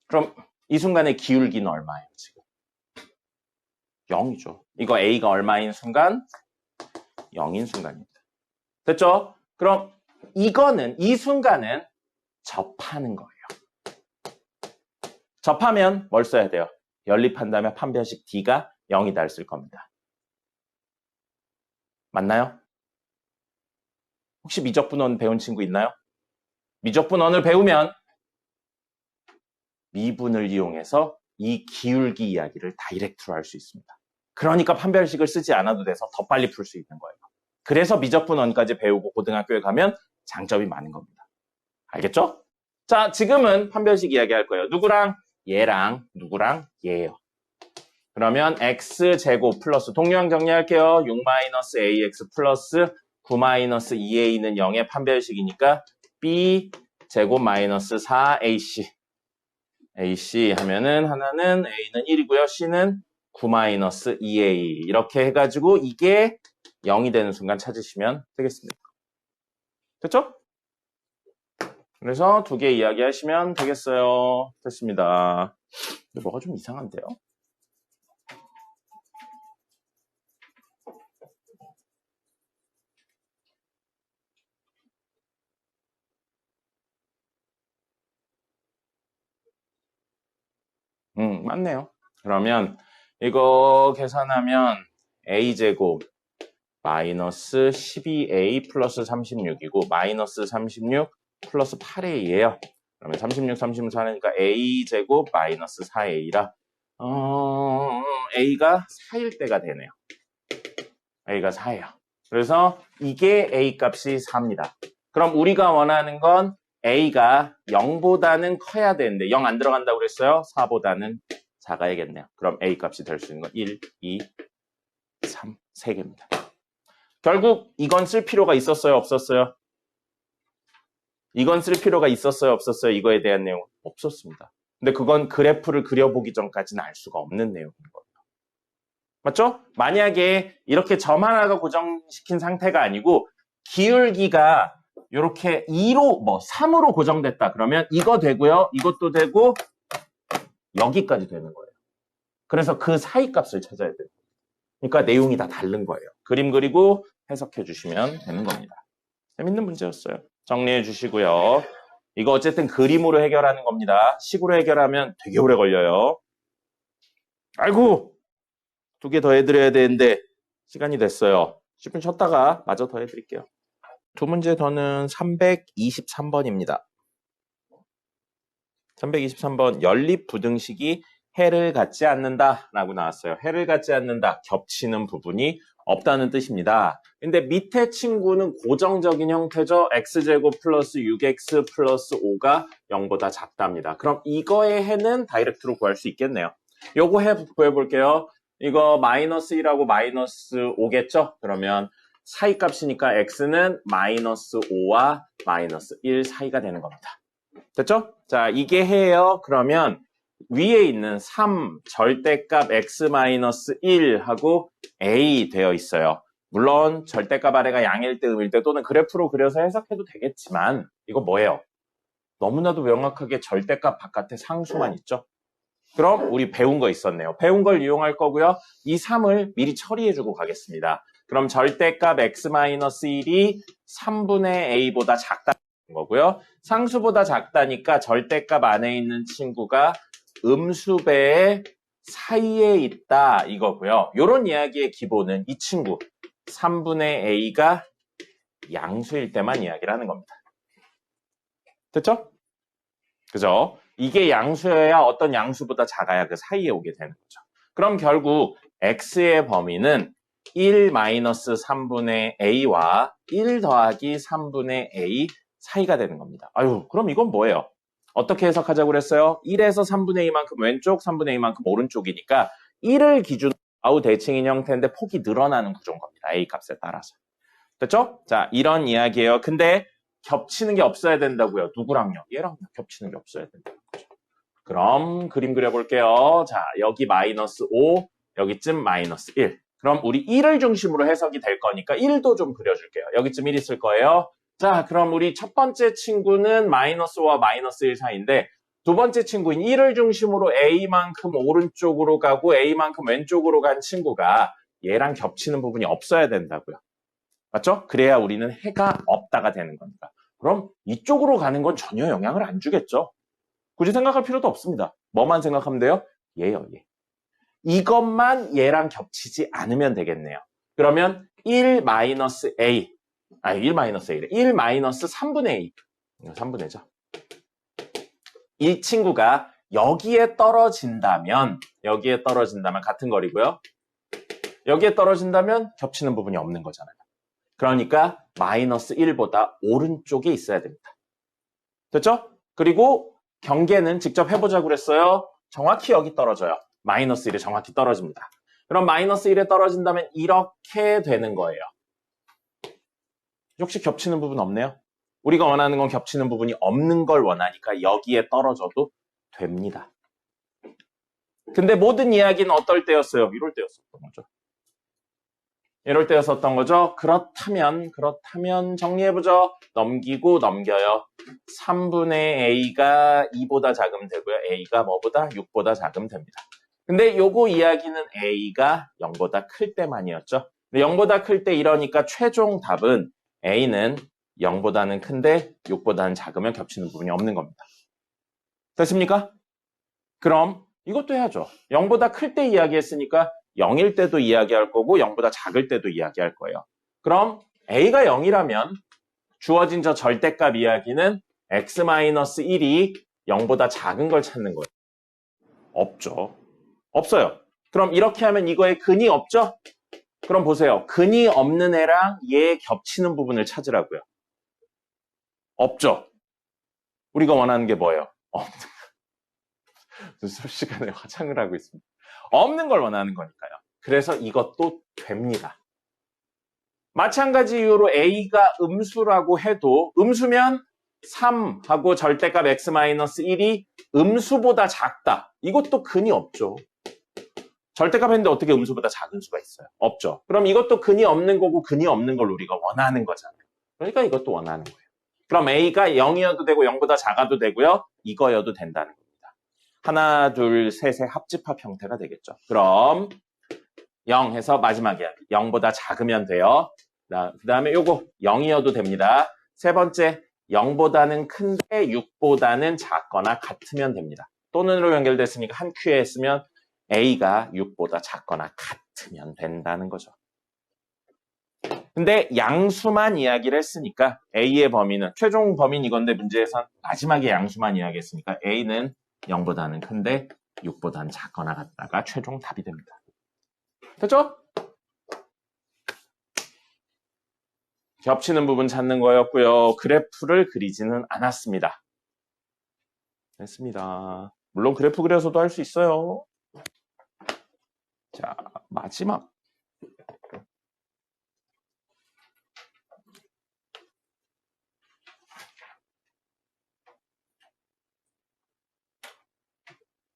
그럼 이 순간의 기울기는 얼마예요, 지금? 0이죠. 이거 a가 얼마인 순간? 0인 순간입니다. 됐죠? 그럼 이 순간은 접하는 거예요. 접하면 뭘 써야 돼요? 연립한다면 판별식 D가 0이다 쓸 겁니다. 맞나요? 혹시 미적분원 배운 친구 있나요? 미적분원을 배우면 미분을 이용해서 이 기울기 이야기를 다이렉트로 할 수 있습니다. 그러니까 판별식을 쓰지 않아도 돼서 더 빨리 풀 수 있는 거예요. 그래서 미적분원까지 배우고 고등학교에 가면 장점이 많은 겁니다. 알겠죠? 자, 지금은 판별식 이야기 할 거예요. 누구랑? 얘랑 누구랑? 얘예요. 그러면 x제곱 플러스 동류항 정리할게요. 6-ax 플러스 9-2a는 0의 판별식이니까 b제곱 마이너스 4ac ac 하면은 하나는 a는 1이고요. c는 9-2a 이렇게 해가지고 이게 0이 되는 순간 찾으시면 되겠습니다. 됐죠? 그래서 두 개 이야기하시면 되겠어요. 됐습니다. 근데 뭐가 좀 이상한데요? 맞네요. 그러면 이거 계산하면 a제곱 마이너스 12a 플러스 36이고 마이너스 36 플러스 8a예요. 그러면 36, 36, 4니까 a제곱 마이너스 4a라 a가 4일 때가 되네요. a가 4예요. 그래서 이게 a 값이 4입니다. 그럼 우리가 원하는 건 a가 0보다는 커야 되는데 0 안 들어간다고 그랬어요? 4보다는 작아야겠네요. 그럼 a 값이 될 수 있는 건 1, 2, 3, 3개입니다. 결국 이건 쓸 필요가 있었어요? 없었어요? 이건 쓸 필요가 있었어요? 없었어요? 이거에 대한 내용은 없었습니다. 근데 그건 그래프를 그려보기 전까지는 알 수가 없는 내용인 거예요. 맞죠? 만약에 이렇게 점 하나가 고정시킨 상태가 아니고 기울기가 이렇게 2로 3으로 고정됐다 그러면 이거 되고요. 이것도 되고 여기까지 되는 거예요. 그래서 그 사이 값을 찾아야 돼요. 그러니까 내용이 다 다른 거예요. 그림 그리고 해석해 주시면 되는 겁니다. 재밌는 문제였어요. 정리해 주시고요. 이거 어쨌든 그림으로 해결하는 겁니다. 식으로 해결하면 되게 오래 걸려요. 아이고! 2개 더 해드려야 되는데 시간이 됐어요. 10분 쉬었다가 마저 더 해드릴게요. 2문제 더는 323번입니다. 323번 연립 부등식이 해를 갖지 않는다라고 나왔어요. 해를 갖지 않는다, 겹치는 부분이 없다는 뜻입니다. 근데 밑에 친구는 고정적인 형태죠. x제곱 플러스 6x 플러스 5가 0보다 작답니다. 그럼 이거의 해는 다이렉트로 구할 수 있겠네요. 요거 해 구해볼게요. 이거 마이너스 1하고 마이너스 5겠죠? 그러면 사이 값이니까 x는 마이너스 5와 마이너스 1 사이가 되는 겁니다. 됐죠? 자, 이게 해예요. 그러면 위에 있는 3 절대값 x-1하고 a 되어 있어요. 물론 절대값 아래가 양일 때 음일 때 또는 그래프로 그려서 해석해도 되겠지만 이거 뭐예요? 너무나도 명확하게 절대값 바깥에 상수만 있죠? 그럼 우리 배운 거 있었네요. 배운 걸 이용할 거고요. 이 3을 미리 처리해주고 가겠습니다. 그럼 절대값 x-1이 3분의 a보다 작다는 거고요. 상수보다 작다니까 절대값 안에 있는 친구가 음수배의 사이에 있다 이거고요. 이런 이야기의 기본은 이 친구 3분의 a가 양수일 때만 이야기를 하는 겁니다. 됐죠? 그죠? 이게 양수여야 어떤 양수보다 작아야 그 사이에 오게 되는 거죠. 그럼 결국 x의 범위는 1-3분의 a와 1 더하기 3분의 a 사이가 되는 겁니다. 아유, 그럼 이건 뭐예요? 어떻게 해석하자고 그랬어요? 1에서 3분의 a만큼 왼쪽, 3분의 a만큼 오른쪽이니까 1을 기준으로 좌우 대칭인 형태인데 폭이 늘어나는 구조인 겁니다. a 값에 따라서. 됐죠? 자, 이런 이야기예요. 근데 겹치는 게 없어야 된다고요. 누구랑요? 얘랑 겹치는 게 없어야 된다는 거죠. 그럼 그림 그려볼게요. 자, 여기 마이너스 5, 여기쯤 마이너스 1. 그럼 우리 1을 중심으로 해석이 될 거니까 1도 좀 그려줄게요. 여기쯤 1 있을 거예요. 자, 그럼 우리 첫 번째 친구는 마이너스 5와 마이너스 1 사이인데 두 번째 친구인 1을 중심으로 a만큼 오른쪽으로 가고 a만큼 왼쪽으로 간 친구가 얘랑 겹치는 부분이 없어야 된다고요. 맞죠? 그래야 우리는 해가 없다가 되는 겁니다. 그럼 이쪽으로 가는 건 전혀 영향을 안 주겠죠? 굳이 생각할 필요도 없습니다. 뭐만 생각하면 돼요? 얘요, 얘. 이것만 얘랑 겹치지 않으면 되겠네요. 그러면 1 마이너스 a, 1 마이너스 a래. 1 마이너스 3분의 a. 3분의죠. 이 친구가 여기에 떨어진다면 같은 거리고요. 여기에 떨어진다면 겹치는 부분이 없는 거잖아요. 그러니까 마이너스 1보다 오른쪽에 있어야 됩니다. 됐죠? 그리고 경계는 직접 해보자고 그랬어요. 정확히 여기 떨어져요. 마이너스 1에 정확히 떨어집니다. 그럼 마이너스 1에 떨어진다면 이렇게 되는 거예요. 역시 겹치는 부분 없네요. 우리가 원하는 건 겹치는 부분이 없는 걸 원하니까 여기에 떨어져도 됩니다. 근데 모든 이야기는 어떨 때였어요? 이럴 때였었던 거죠. 이럴 때였었던 거죠. 그렇다면 정리해보죠. 넘기고 넘겨요. 3분의 a가 2보다 작으면 되고요. a가 뭐보다? 6보다 작으면 됩니다. 근데 요거 이야기는 a가 0보다 클 때만이었죠. 0보다 클 때 이러니까 최종 답은 a는 0보다는 큰데 6보다는 작으면 겹치는 부분이 없는 겁니다. 됐습니까? 그럼 이것도 해야죠. 0보다 클 때 이야기했으니까 0일 때도 이야기할 거고 0보다 작을 때도 이야기할 거예요. 그럼 a가 0이라면 주어진 저 절대값 이야기는 x-1이 0보다 작은 걸 찾는 거예요. 없죠. 없어요. 그럼 이렇게 하면 이거에 근이 없죠? 그럼 보세요. 근이 없는 애랑 얘 겹치는 부분을 찾으라고요. 없죠. 우리가 원하는 게 뭐예요? 없는 거. 수업 시간에 화장을 하고 있습니다. 없는 걸 원하는 거니까요. 그래서 이것도 됩니다. 마찬가지 이유로 a가 음수라고 해도 음수면 3하고 절대값 x-1이 음수보다 작다. 이것도 근이 없죠. 절대값 했는데 어떻게 음수보다 작은 수가 있어요? 없죠. 그럼 이것도 근이 없는 거고 근이 없는 걸 우리가 원하는 거잖아요. 그러니까 이것도 원하는 거예요. 그럼 a가 0이어도 되고 0보다 작아도 되고요. 이거여도 된다는 겁니다. 하나, 둘, 셋의 합집합 형태가 되겠죠. 그럼 0 해서 마지막에 0보다 작으면 돼요. 그 다음에 요거 0이어도 됩니다. 세 번째 0보다는 큰데 6보다는 작거나 같으면 됩니다. 또는으로 연결됐으니까 한 큐에 했으면 a가 6보다 작거나 같으면 된다는 거죠. 근데 양수만 이야기를 했으니까 a의 범위는 최종 범위는 이건데 문제에선 마지막에 양수만 이야기했으니까 a는 0보다는 큰데 6보단 작거나 같다가 최종 답이 됩니다. 됐죠? 겹치는 부분 찾는 거였고요. 그래프를 그리지는 않았습니다. 됐습니다. 물론 그래프 그려서도 할 수 있어요. 자, 마지막.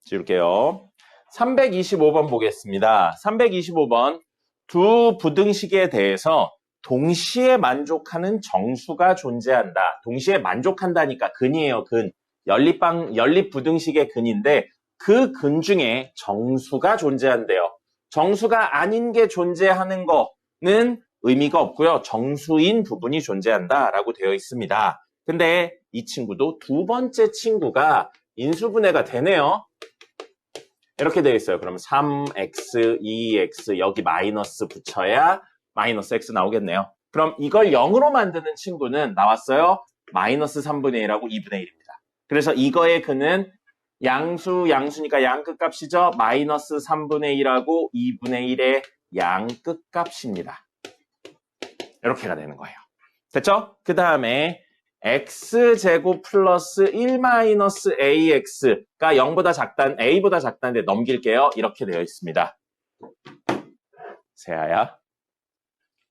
지울게요. 325번 보겠습니다. 325번. 두 부등식에 대해서 동시에 만족하는 정수가 존재한다. 동시에 만족한다니까 근이에요, 근. 연립 부등식의 근인데 그 근 중에 정수가 존재한대요. 정수가 아닌 게 존재하는 거는 의미가 없고요. 정수인 부분이 존재한다라고 되어 있습니다. 근데 이 친구도 두 번째 친구가 인수분해가 되네요. 이렇게 되어 있어요. 그럼 3x, 2x 여기 마이너스 붙여야 마이너스 x 나오겠네요. 그럼 이걸 0으로 만드는 친구는 나왔어요. 마이너스 3분의 1하고 2분의 1입니다. 그래서 이거의 근은 양수니까 양끝값이죠. 마이너스 3분의 1하고 2분의 1의 양끝값입니다. 이렇게가 되는 거예요. 됐죠? 그 다음에 x제곱 플러스 1 마이너스 ax가 0보다 a보다 작다는데 넘길게요. 이렇게 되어 있습니다. 세아야,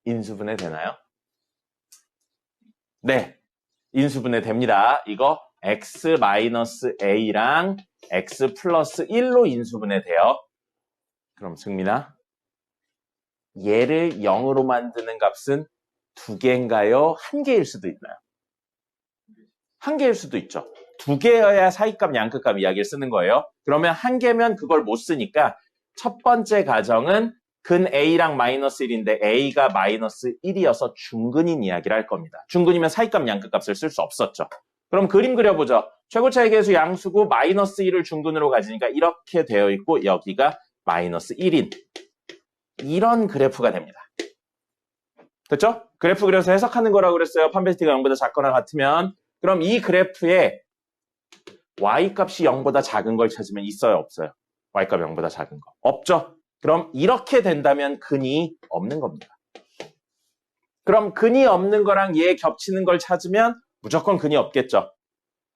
인수분해 되나요? 네, 인수분해 됩니다. 이거 x 마이너스 a랑 x 플러스 1로 인수분해 돼요. 그럼 승민아, 얘를 0으로 만드는 값은 2개인가요? 1개일 수도 있나요? 1개일 수도 있죠. 2개여야 사이값, 양끝값 이야기를 쓰는 거예요. 그러면 1개면 그걸 못 쓰니까 첫 번째 가정은 근 a랑 마이너스 1인데 a가 마이너스 1이어서 중근인 이야기를 할 겁니다. 중근이면 사이값, 양끝값을 쓸 수 없었죠. 그럼 그림 그려보죠. 최고차의 계수 양수고 마이너스 1을 중근으로 가지니까 이렇게 되어 있고 여기가 마이너스 1인 이런 그래프가 됩니다. 됐죠? 그래프 그려서 해석하는 거라고 그랬어요. 판베스티가 0보다 작거나 같으면. 그럼 이 그래프에 y값이 0보다 작은 걸 찾으면 있어요? 없어요? y값이 0보다 작은 거. 없죠? 그럼 이렇게 된다면 근이 없는 겁니다. 그럼 근이 없는 거랑 얘 겹치는 걸 찾으면 무조건 근이 없겠죠?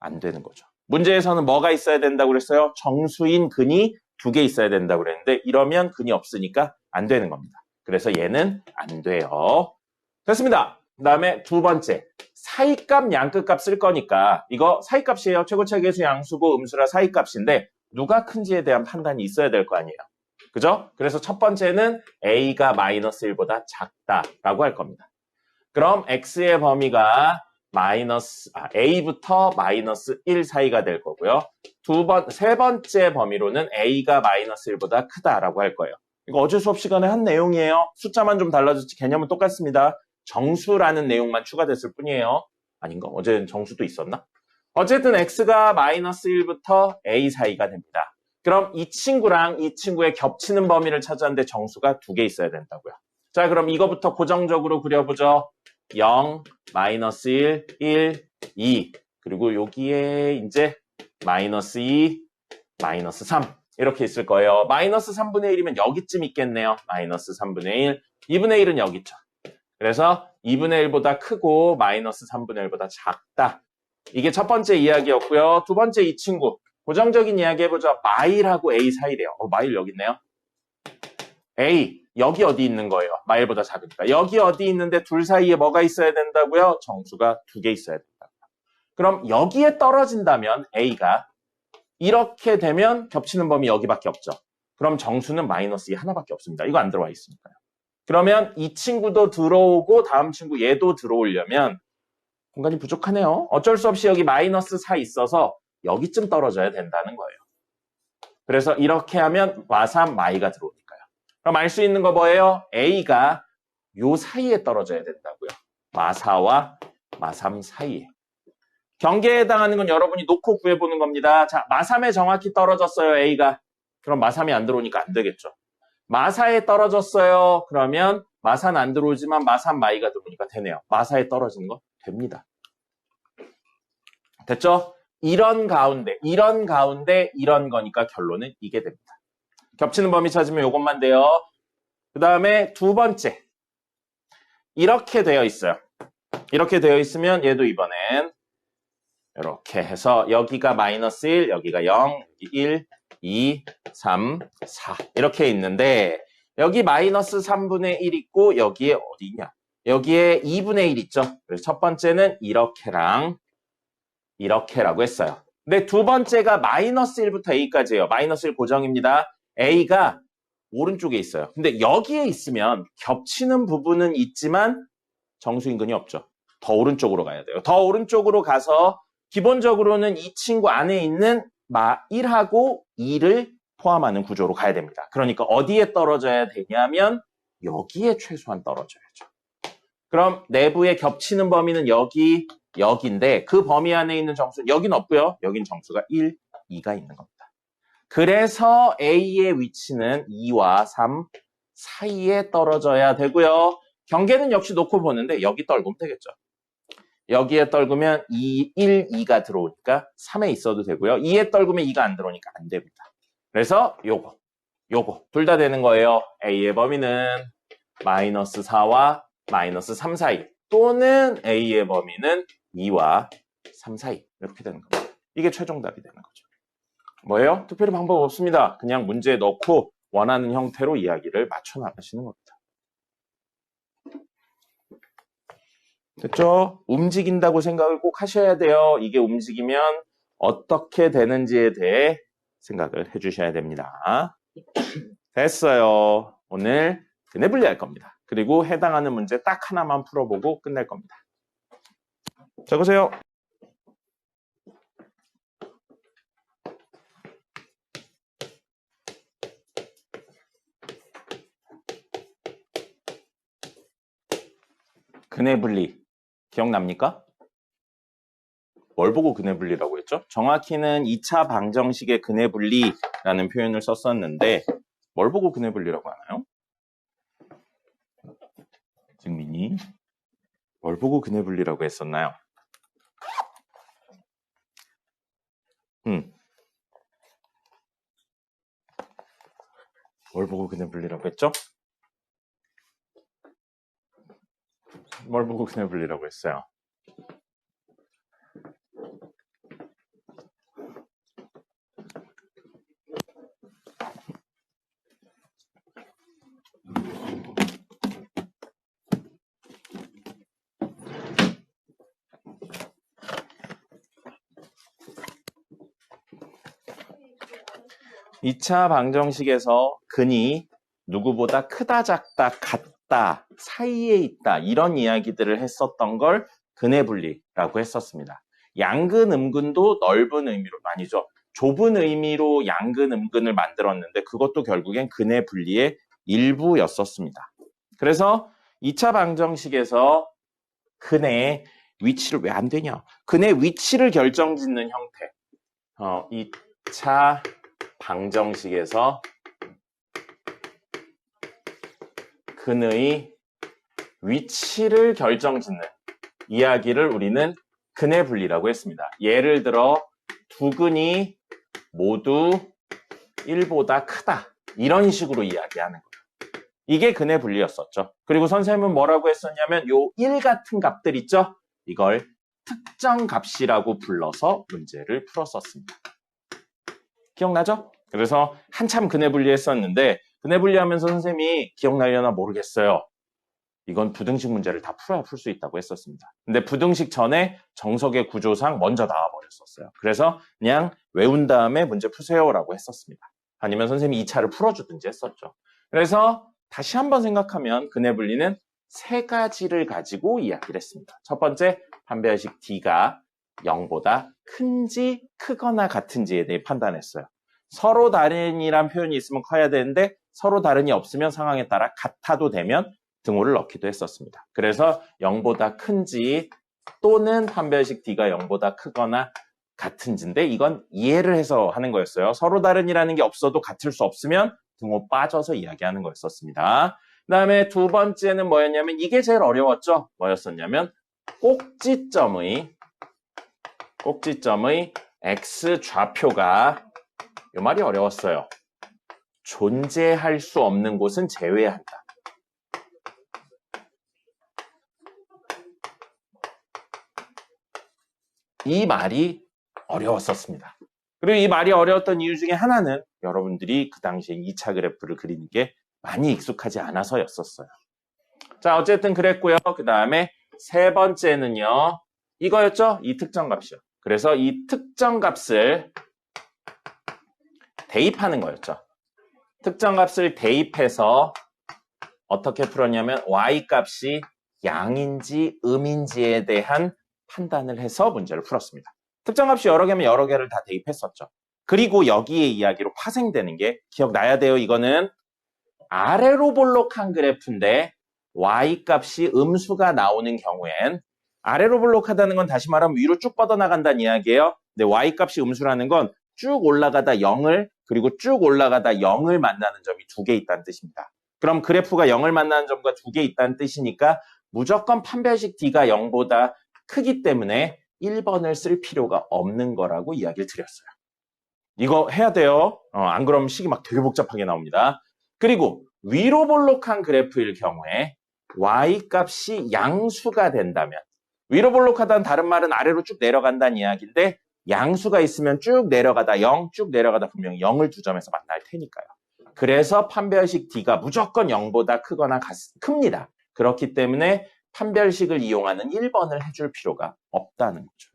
안 되는 거죠. 문제에서는 뭐가 있어야 된다고 그랬어요? 정수인 근이 2개 있어야 된다고 그랬는데 이러면 근이 없으니까 안 되는 겁니다. 그래서 얘는 안 돼요. 됐습니다. 그 다음에 두 번째, 사이값, 양끝값 쓸 거니까 이거 사이값이에요. 최고차의 계수 양수고 음수라 사이값인데 누가 큰지에 대한 판단이 있어야 될 거 아니에요. 그죠? 그래서 첫 번째는 a가 마이너스 1보다 작다라고 할 겁니다. 그럼 x의 범위가 a부터 마이너스 1 사이가 될 거고요. 세 번째 범위로는 a가 마이너스 1보다 크다라고 할 거예요. 이거 어제 수업 시간에 한 내용이에요. 숫자만 좀 달라졌지 개념은 똑같습니다. 정수라는 내용만 추가됐을 뿐이에요. 아닌가? 어제는 정수도 있었나? 어쨌든 x가 마이너스 1부터 a 사이가 됩니다. 그럼 이 친구랑 이 친구의 겹치는 범위를 찾았는데 정수가 2개 있어야 된다고요. 자, 그럼 이거부터 고정적으로 그려보죠. 0, 마이너스 1, 1, 2. 그리고 여기에 이제 마이너스 2, 마이너스 3. 이렇게 있을 거예요. 마이너스 3분의 1이면 여기쯤 있겠네요. 마이너스 3분의 1. 2분의 1은 여기 있죠. 그래서 2분의 1보다 크고 마이너스 3분의 1보다 작다. 이게 첫 번째 이야기였고요. 두 번째 이 친구. 고정적인 이야기 해보죠. 마일하고 a 사이래요. 마일 여기 있네요. a. 여기 어디 있는 거예요? 마일보다 작으니까. 여기 어디 있는데 둘 사이에 뭐가 있어야 된다고요? 정수가 2개 있어야 된다고요. 그럼 여기에 떨어진다면 a가 이렇게 되면 겹치는 범위 여기밖에 없죠. 그럼 정수는 마이너스 2 하나밖에 없습니다. 이거 안 들어와 있으니까요. 그러면 이 친구도 들어오고 다음 친구 얘도 들어오려면 공간이 부족하네요. 어쩔 수 없이 여기 마이너스 4 있어서 여기쯤 떨어져야 된다는 거예요. 그래서 이렇게 하면 마3, 마이가 들어오니까요. 그럼 알 수 있는 거 뭐예요? a가 요 사이에 떨어져야 된다고요. 마4와 마3 사이에. 경계에 해당하는 건 여러분이 놓고 구해보는 겁니다. 자, 마3에 정확히 떨어졌어요, a가. 그럼 마3이 안 들어오니까 안 되겠죠. 마4에 떨어졌어요. 그러면 마4는 안 들어오지만 마3, 마이가 들어오니까 되네요. 마4에 떨어지는 거 됩니다. 됐죠? 이런 가운데, 이런 거니까 결론은 이게 됩니다. 겹치는 범위 찾으면 이것만 돼요. 그 다음에 두 번째. 이렇게 되어 있어요. 이렇게 되어 있으면 얘도 이번엔 이렇게 해서 여기가 마이너스 1, 여기가 0, 1, 2, 3, 4 이렇게 있는데 여기 마이너스 3분의 1 있고 여기에 어디 있냐? 여기에 2분의 1 있죠? 그래서 첫 번째는 이렇게랑 이렇게라고 했어요. 근데 두 번째가 마이너스 1부터 a까지예요. 마이너스 1 고정입니다. a가 오른쪽에 있어요. 근데 여기에 있으면 겹치는 부분은 있지만 정수인근이 없죠. 더 오른쪽으로 가야 돼요. 더 오른쪽으로 가서 기본적으로는 이 친구 안에 있는 1하고 2를 포함하는 구조로 가야 됩니다. 그러니까 어디에 떨어져야 되냐면 여기에 최소한 떨어져야죠. 그럼 내부에 겹치는 범위는 여기인데 그 범위 안에 있는 정수는 여긴 없고요. 여긴 정수가 1, 2가 있는 겁니다. 그래서 A의 위치는 2와 3 사이에 떨어져야 되고요. 경계는 역시 놓고 보는데 여기 떨구면 되겠죠. 여기에 떨구면 2, 1, 2가 들어오니까 3에 있어도 되고요. 2에 떨구면 2가 안 들어오니까 안 됩니다. 그래서 요거 둘 다 되는 거예요. A의 범위는 마이너스 4와 마이너스 3 사이 또는 A의 범위는 2와 3 사이 이렇게 되는 겁니다. 이게 최종답이 되는 거죠. 뭐예요? 특별히 방법 없습니다. 그냥 문제에 넣고 원하는 형태로 이야기를 맞춰 나가시는 겁니다. 됐죠? 움직인다고 생각을 꼭 하셔야 돼요. 이게 움직이면 어떻게 되는지에 대해 생각을 해주셔야 됩니다. 됐어요. 오늘 근해 분리할 겁니다. 그리고 해당하는 문제 딱 하나만 풀어보고 끝낼 겁니다. 적으세요. 근해 분리 기억납니까? 뭘 보고 근해 분리라고 했죠? 정확히는 2차 방정식의 근해 분리라는 표현을 썼었는데 뭘 보고 근해 분리라고 하나요? 증민이 뭘 보고 근해 분리라고 했었나요? 뭘 보고 근해 분리라고 했죠? 뭘 보고 근해 분리라고 했어요? 2차 방정식에서 근이 누구보다 크다, 작다, 같다, 사이에 있다 이런 이야기들을 했었던 걸 근해 분리라고 했었습니다. 양근, 음근도 넓은 의미로 아니죠. 좁은 의미로 양근, 음근을 만들었는데 그것도 결국엔 근해 분리의 일부였었습니다. 그래서 2차 방정식에서 근의 위치를 왜 안 되냐? 근의 위치를 결정짓는 형태. 2차 방정식에서 근의 위치를 결정짓는 이야기를 우리는 근해 분리라고 했습니다. 예를 들어 두 근이 모두 1보다 크다. 이런 식으로 이야기하는 거예요. 이게 근해 분리였었죠. 그리고 선생님은 뭐라고 했었냐면 요 1 같은 값들 있죠? 이걸 특정 값이라고 불러서 문제를 풀었었습니다. 기억나죠? 그래서 한참 근해 분리했었는데 근해 분리하면서 선생님이 기억나려나 모르겠어요. 이건 부등식 문제를 다 풀어야 풀 수 있다고 했었습니다. 근데 부등식 전에 정석의 구조상 먼저 나와버렸었어요. 그래서 그냥 외운 다음에 문제 푸세요라고 했었습니다. 아니면 선생님이 2차를 풀어주든지 했었죠. 그래서 다시 한번 생각하면 근해 분리는 세 가지를 가지고 이야기를 했습니다. 첫 번째, 판별식 D가 0보다 큰지 크거나 같은지에 대해 판단했어요. 서로 다른이란 표현이 있으면 커야 되는데 서로 다른이 없으면 상황에 따라 같아도 되면 등호를 넣기도 했었습니다. 그래서 0보다 큰지 또는 판별식 D가 0보다 크거나 같은지인데 이건 이해를 해서 하는 거였어요. 서로 다른이라는 게 없어도 같을 수 없으면 등호 빠져서 이야기하는 거였었습니다. 그 다음에 두 번째는 뭐였냐면 이게 제일 어려웠죠. 뭐였었냐면 꼭지점의 x 좌표가 이 말이 어려웠어요. 존재할 수 없는 곳은 제외한다. 이 말이 어려웠었습니다. 그리고 이 말이 어려웠던 이유 중에 하나는 여러분들이 그 당시에 2차 그래프를 그리는 게 많이 익숙하지 않아서였었어요. 자, 어쨌든 그랬고요. 그 다음에 세 번째는요. 이거였죠? 이 특정값이요. 그래서 이 특정값을 대입하는 거였죠. 특정값을 대입해서 어떻게 풀었냐면 y값이 양인지 음인지에 대한 판단을 해서 문제를 풀었습니다. 특정값이 여러 개면 여러 개를 다 대입했었죠. 그리고 여기에 이야기로 파생되는 게 기억나야 돼요. 이거는 아래로 볼록한 그래프인데 y값이 음수가 나오는 경우엔 아래로 볼록하다는 건 다시 말하면 위로 쭉 뻗어나간다는 이야기예요. 근데 y값이 음수라는 건 쭉 올라가다 0을 그리고 쭉 올라가다 0을 만나는 점이 두 개 있다는 뜻입니다. 그럼 그래프가 0을 만나는 점과 두 개 있다는 뜻이니까 무조건 판별식 D가 0보다 크기 때문에 1번을 쓸 필요가 없는 거라고 이야기를 드렸어요. 이거 해야 돼요. 안 그러면 식이 막 되게 복잡하게 나옵니다. 그리고 위로 볼록한 그래프일 경우에 y값이 양수가 된다면 위로 볼록하다는 다른 말은 아래로 쭉 내려간다는 이야기인데 양수가 있으면 쭉 내려가다 0, 쭉 내려가다 분명히 0을 두 점에서 만날 테니까요. 그래서 판별식 D가 무조건 0보다 크거나 큽니다. 그렇기 때문에 판별식을 이용하는 1번을 해줄 필요가 없다는 거죠.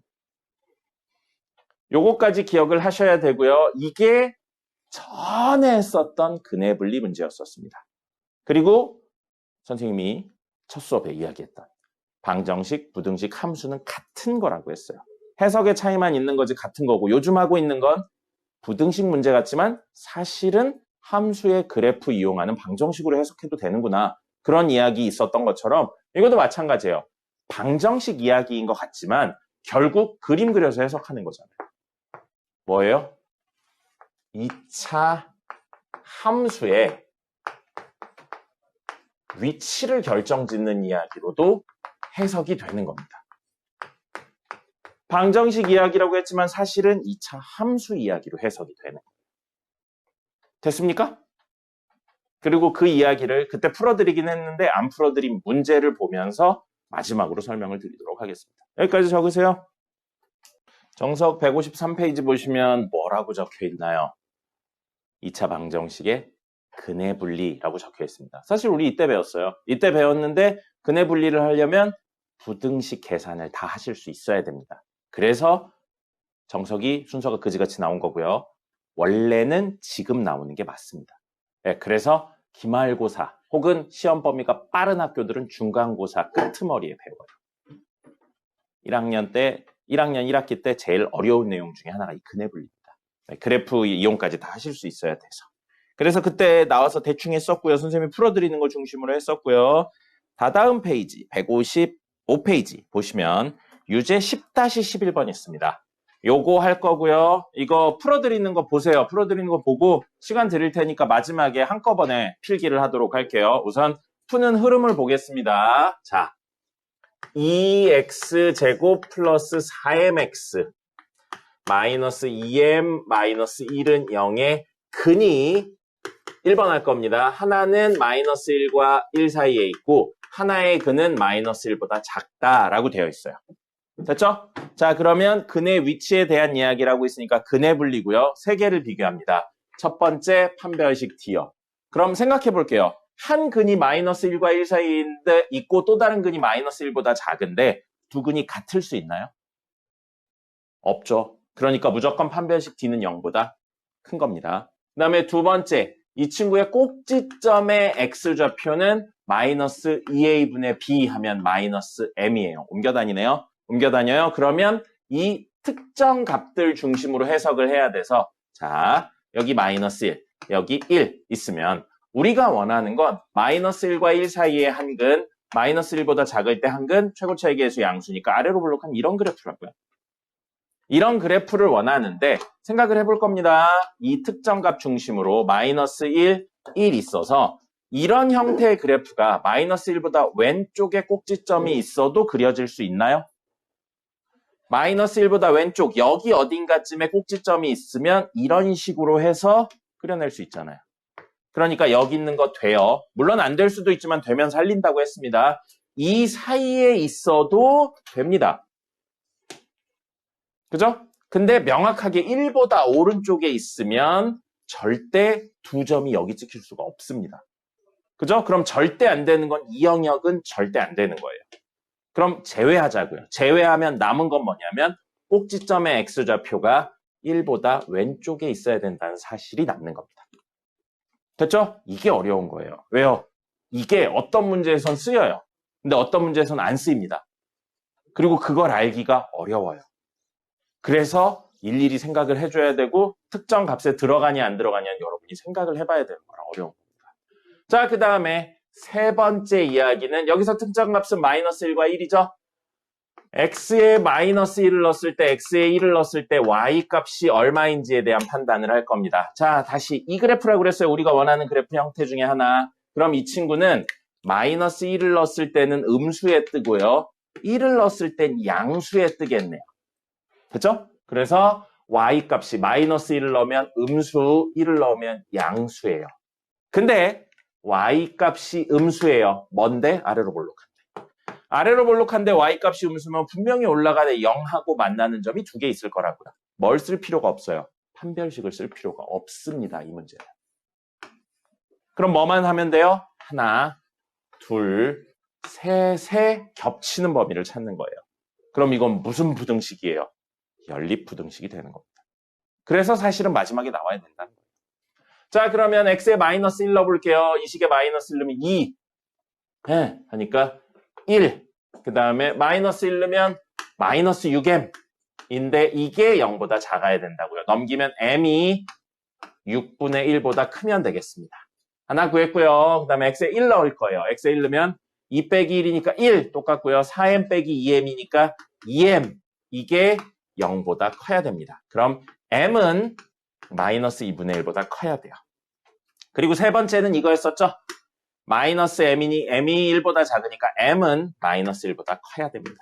요거까지 기억을 하셔야 되고요. 이게 전에 했었던 근해 분리 문제였었습니다. 그리고 선생님이 첫 수업에 이야기했던 방정식, 부등식, 함수는 같은 거라고 했어요. 해석의 차이만 있는 거지 같은 거고 요즘 하고 있는 건 부등식 문제 같지만 사실은 함수의 그래프 이용하는 방정식으로 해석해도 되는구나. 그런 이야기 있었던 것처럼 이것도 마찬가지예요. 방정식 이야기인 것 같지만 결국 그림 그려서 해석하는 거잖아요. 뭐예요? 2차 함수의 위치를 결정짓는 이야기로도 해석이 되는 겁니다. 방정식 이야기라고 했지만 사실은 2차 함수 이야기로 해석이 되는 거예요. 됐습니까? 그리고 그 이야기를 그때 풀어드리긴 했는데 안 풀어드린 문제를 보면서 마지막으로 설명을 드리도록 하겠습니다. 여기까지 적으세요. 정석 153페이지 보시면 뭐라고 적혀 있나요? 2차 방정식의 근해 분리라고 적혀 있습니다. 사실 우리 이때 배웠어요. 이때 배웠는데 근해 분리를 하려면 부등식 계산을 다 하실 수 있어야 됩니다. 그래서 정석이 순서가 그지같이 나온 거고요. 원래는 지금 나오는 게 맞습니다. 네, 그래서 기말고사 혹은 시험 범위가 빠른 학교들은 중간고사 끄트머리에 배워요. 1학년 1학기 때 제일 어려운 내용 중에 하나가 이 근해 분리입니다. 네, 그래프 이용까지 다 하실 수 있어야 돼서. 그래서 그때 나와서 대충 했었고요. 선생님이 풀어드리는 거 중심으로 했었고요. 다다음 페이지 155페이지 보시면 유제 10-11번 있습니다. 요거 할 거고요. 이거 풀어드리는 거 보세요. 풀어드리는 거 보고 시간 드릴 테니까 마지막에 한꺼번에 필기를 하도록 할게요. 우선 푸는 흐름을 보겠습니다. 자, 2x제곱 플러스 4mx 마이너스 2m 마이너스 1은 0의 근이 1번 할 겁니다. 하나는 마이너스 1과 1 사이에 있고 하나의 근은 마이너스 1보다 작다라고 되어 있어요. 됐죠? 자, 그러면 근의 위치에 대한 이야기라고 있으니까 근해 분리고요. 세 개를 비교합니다. 첫 번째 판별식 D요. 그럼 생각해 볼게요. 한 근이 마이너스 1과 1 사이에 있고 또 다른 근이 마이너스 1보다 작은데 두 근이 같을 수 있나요? 없죠. 그러니까 무조건 판별식 D는 0보다 큰 겁니다. 그 다음에 두 번째, 이 친구의 꼭지점의 x좌표는 마이너스 2a분의 b 하면 마이너스 m이에요. 옮겨 다니네요. 옮겨 다녀요. 그러면 이 특정 값들 중심으로 해석을 해야 돼서 자, 여기 마이너스 1, 여기 1 있으면 우리가 원하는 건 마이너스 1과 1 사이의 한 근, 마이너스 1보다 작을 때 한 근, 최고 차이 계수 양수니까 아래로 볼록한 이런 그래프라고요. 이런 그래프를 원하는데 생각을 해볼 겁니다. 이 특정 값 중심으로 마이너스 1, 1 있어서 이런 형태의 그래프가 마이너스 1보다 왼쪽에 꼭지점이 있어도 그려질 수 있나요? 마이너스 1보다 왼쪽 여기 어딘가쯤에 꼭지점이 있으면 이런 식으로 해서 그려낼 수 있잖아요. 그러니까 여기 있는 거 돼요. 물론 안 될 수도 있지만 되면 살린다고 했습니다. 이 사이에 있어도 됩니다. 그죠? 근데 명확하게 1보다 오른쪽에 있으면 절대 두 점이 여기 찍힐 수가 없습니다. 그죠? 그럼 절대 안 되는 건 이 영역은 절대 안 되는 거예요. 그럼 제외하자고요. 제외하면 남은 건 뭐냐면 꼭지점의 x좌표가 1보다 왼쪽에 있어야 된다는 사실이 남는 겁니다. 됐죠? 이게 어려운 거예요. 왜요? 이게 어떤 문제에선 쓰여요. 근데 어떤 문제에선 안 쓰입니다. 그리고 그걸 알기가 어려워요. 그래서 일일이 생각을 해줘야 되고 특정 값에 들어가냐 안 들어가냐는 여러분이 생각을 해봐야 되는 거라 어려운 겁니다. 자, 그 다음에 세 번째 이야기는 여기서 특정 값은 마이너스 1과 1이죠. x에 마이너스 1을 넣었을 때, x에 1을 넣었을 때 y 값이 얼마인지에 대한 판단을 할 겁니다. 자, 다시 이 그래프라고 그랬어요. 우리가 원하는 그래프 형태 중에 하나. 그럼 이 친구는 마이너스 1을 넣었을 때는 음수에 뜨고요. 1을 넣었을 땐 양수에 뜨겠네요. 됐죠? 그래서 y 값이 마이너스 1을 넣으면 음수, 1을 넣으면 양수예요. 근데 y 값이 음수예요. 뭔데? 아래로 볼록한데. 아래로 볼록한데 y 값이 음수면 분명히 올라가되 0하고 만나는 점이 두 개 있을 거라고요. 뭘 쓸 필요가 없어요. 판별식을 쓸 필요가 없습니다. 이 문제는. 그럼 뭐만 하면 돼요? 하나, 둘, 셋에 겹치는 범위를 찾는 거예요. 그럼 이건 무슨 부등식이에요? 연립부등식이 되는 겁니다. 그래서 사실은 마지막에 나와야 된다는 거예요. 자, 그러면 x에 마이너스 1 넣어볼게요. 이 식에 마이너스 1 넣으면 2. 네, 하니까 1. 그 다음에 마이너스 1 넣으면 마이너스 6m인데 이게 0보다 작아야 된다고요. 넘기면 m이 6분의 1보다 크면 되겠습니다. 하나 구했고요. 그 다음에 x에 1 넣을 거예요. x에 1 넣으면 2 빼기 1이니까 1 똑같고요. 4m 빼기 2m이니까 2m. 이게 0보다 커야 됩니다. 그럼 m은 마이너스 2분의 1보다 커야 돼요. 그리고 세 번째는 이거였었죠? 마이너스 m이니 m이 1보다 작으니까 m은 마이너스 1보다 커야 됩니다.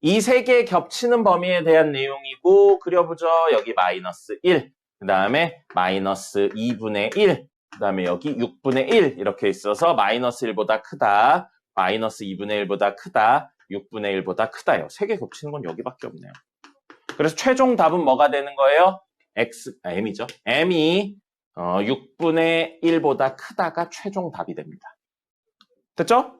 이 세 개 겹치는 범위에 대한 내용이고 그려보죠. 여기 마이너스 1, 그 다음에 마이너스 2분의 1, 그 다음에 여기 6분의 1 이렇게 있어서 마이너스 1보다 크다, 마이너스 2분의 1보다 크다, 6분의 1보다 크다요. 세 개 겹치는 건 여기밖에 없네요. 그래서 최종 답은 뭐가 되는 거예요? m이죠. m이 6분의 1보다 크다가 최종 답이 됩니다. 됐죠?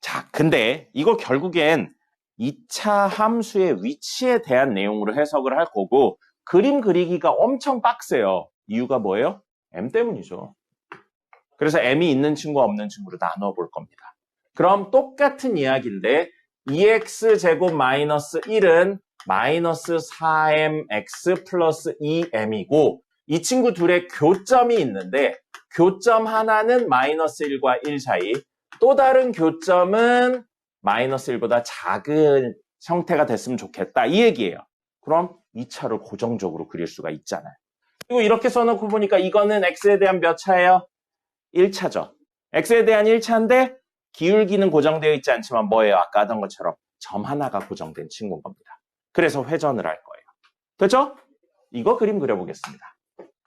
자, 근데 이거 결국엔 2차 함수의 위치에 대한 내용으로 해석을 할 거고 그림 그리기가 엄청 빡세요. 이유가 뭐예요? m 때문이죠. 그래서 m이 있는 친구와 없는 친구를 나눠 볼 겁니다. 그럼 똑같은 이야기인데 2x제곱 마이너스 1은 마이너스 4mx 플러스 2m이고 이 친구 둘의 교점이 있는데 교점 하나는 마이너스 1과 1 사이, 또 다른 교점은 마이너스 1보다 작은 형태가 됐으면 좋겠다 이 얘기예요. 그럼 2차를 고정적으로 그릴 수가 있잖아요. 그리고 이렇게 써놓고 보니까 이거는 x에 대한 몇 차예요? 1차죠. x에 대한 1차인데 기울기는 고정되어 있지 않지만 뭐예요? 아까 하던 것처럼 점 하나가 고정된 친구인 겁니다. 그래서 회전을 할 거예요. 됐죠? 이거 그림 그려보겠습니다.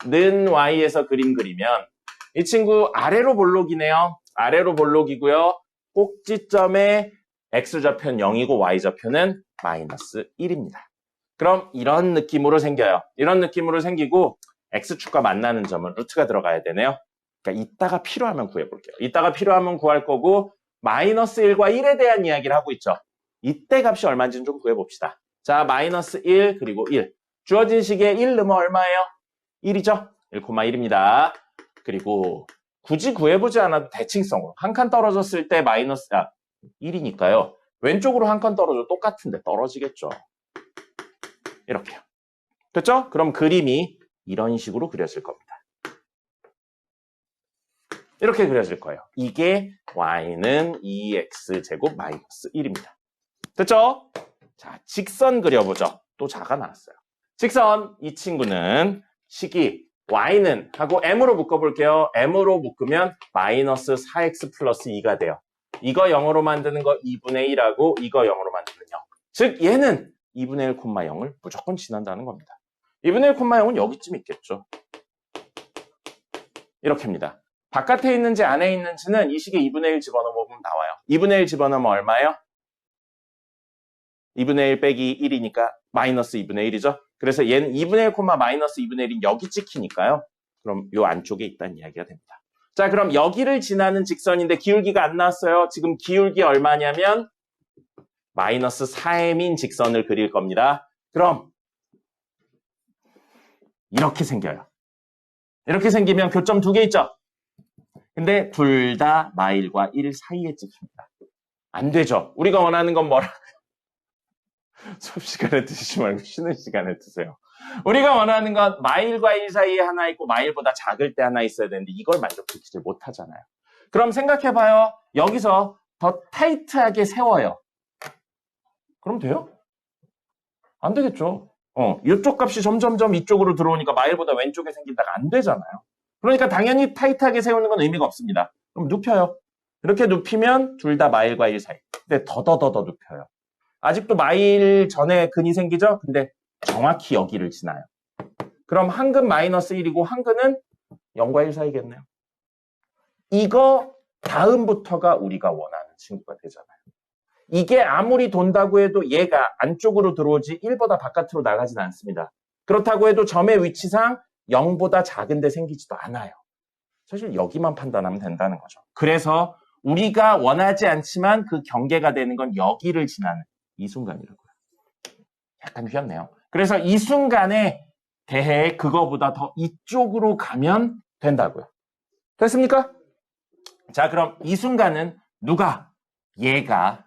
는 y에서 그림 그리면 이 친구 아래로 볼록이네요. 아래로 볼록이고요. 꼭지점의 x좌표는 0이고 y좌표는 마이너스 1입니다. 그럼 이런 느낌으로 생겨요. 이런 느낌으로 생기고 x축과 만나는 점은 루트가 들어가야 되네요. 그러니까 이따가 필요하면 구해볼게요. 이따가 필요하면 구할 거고 마이너스 1과 1에 대한 이야기를 하고 있죠. 이때 값이 얼마인지는 좀 구해봅시다. 자, 마이너스 1 그리고 1. 주어진 식에 1 넣으면 얼마예요? 1이죠? 1,1입니다. 그리고 굳이 구해보지 않아도 대칭성으로 한 칸 떨어졌을 때 마이너스 1이니까요. 왼쪽으로 한 칸 떨어져 똑같은데 떨어지겠죠. 이렇게요. 됐죠? 그럼 그림이 이런 식으로 그려질 겁니다. 이렇게 그려질 거예요. 이게 y는 2x제곱 마이너스 1입니다. 됐죠? 자, 직선 그려보죠. 또 자가 나왔어요. 직선, 이 친구는 식이 y는 하고 m으로 묶어볼게요. m으로 묶으면 마이너스 4x 플러스 2가 돼요. 이거 0으로 만드는 거 2분의 1하고 이거 0으로 만드는 0. 즉 얘는 2분의 1, 0을 무조건 지난다는 겁니다. 2분의 1, 0은 여기쯤 있겠죠. 이렇게입니다. 바깥에 있는지 안에 있는지는 이 식에 2분의 1 집어넣으면 나와요. 2분의 1 집어넣으면 얼마예요? 2분의 1 빼기 1이니까 마이너스 2분의 1이죠. 그래서 얘는 2분의 1, 마이너스 2분의 1이 여기 찍히니까요. 그럼 요 안쪽에 있다는 이야기가 됩니다. 자, 그럼 여기를 지나는 직선인데 기울기가 안 나왔어요. 지금 기울기 얼마냐면 마이너스 4m인 직선을 그릴 겁니다. 그럼 이렇게 생겨요. 이렇게 생기면 교점 2개 있죠? 근데 둘 다 마일과 1 사이에 찍힙니다. 안 되죠. 우리가 원하는 건 뭐라? 수업 시간에 드시지 말고 쉬는 시간에 드세요. 우리가 원하는 건 마일과 1 사이에 하나 있고 마일보다 작을 때 하나 있어야 되는데 이걸 만족시키지 못하잖아요. 그럼 생각해봐요. 여기서 더 타이트하게 세워요. 그럼 돼요? 안 되겠죠. 이쪽 값이 점점점 이쪽으로 들어오니까 마일보다 왼쪽에 생긴다가 안 되잖아요. 그러니까 당연히 타이트하게 세우는 건 의미가 없습니다. 그럼 눕혀요. 이렇게 눕히면 둘 다 마일과 1 사이. 근데 더더더더 눕혀요. 아직도 마일 전에 근이 생기죠? 근데 정확히 여기를 지나요. 그럼 한 근 마이너스 1이고 한 근은 0과 1 사이겠네요. 이거 다음부터가 우리가 원하는 친구가 되잖아요. 이게 아무리 돈다고 해도 얘가 안쪽으로 들어오지 1보다 바깥으로 나가진 않습니다. 그렇다고 해도 점의 위치상 0보다 작은데 생기지도 않아요. 사실 여기만 판단하면 된다는 거죠. 그래서 우리가 원하지 않지만 그 경계가 되는 건 여기를 지나는 이 순간이라고요. 약간 휘었네요. 그래서 이 순간에 대해 그거보다 더 이쪽으로 가면 된다고요. 됐습니까? 자, 그럼 이 순간은 누가? 얘가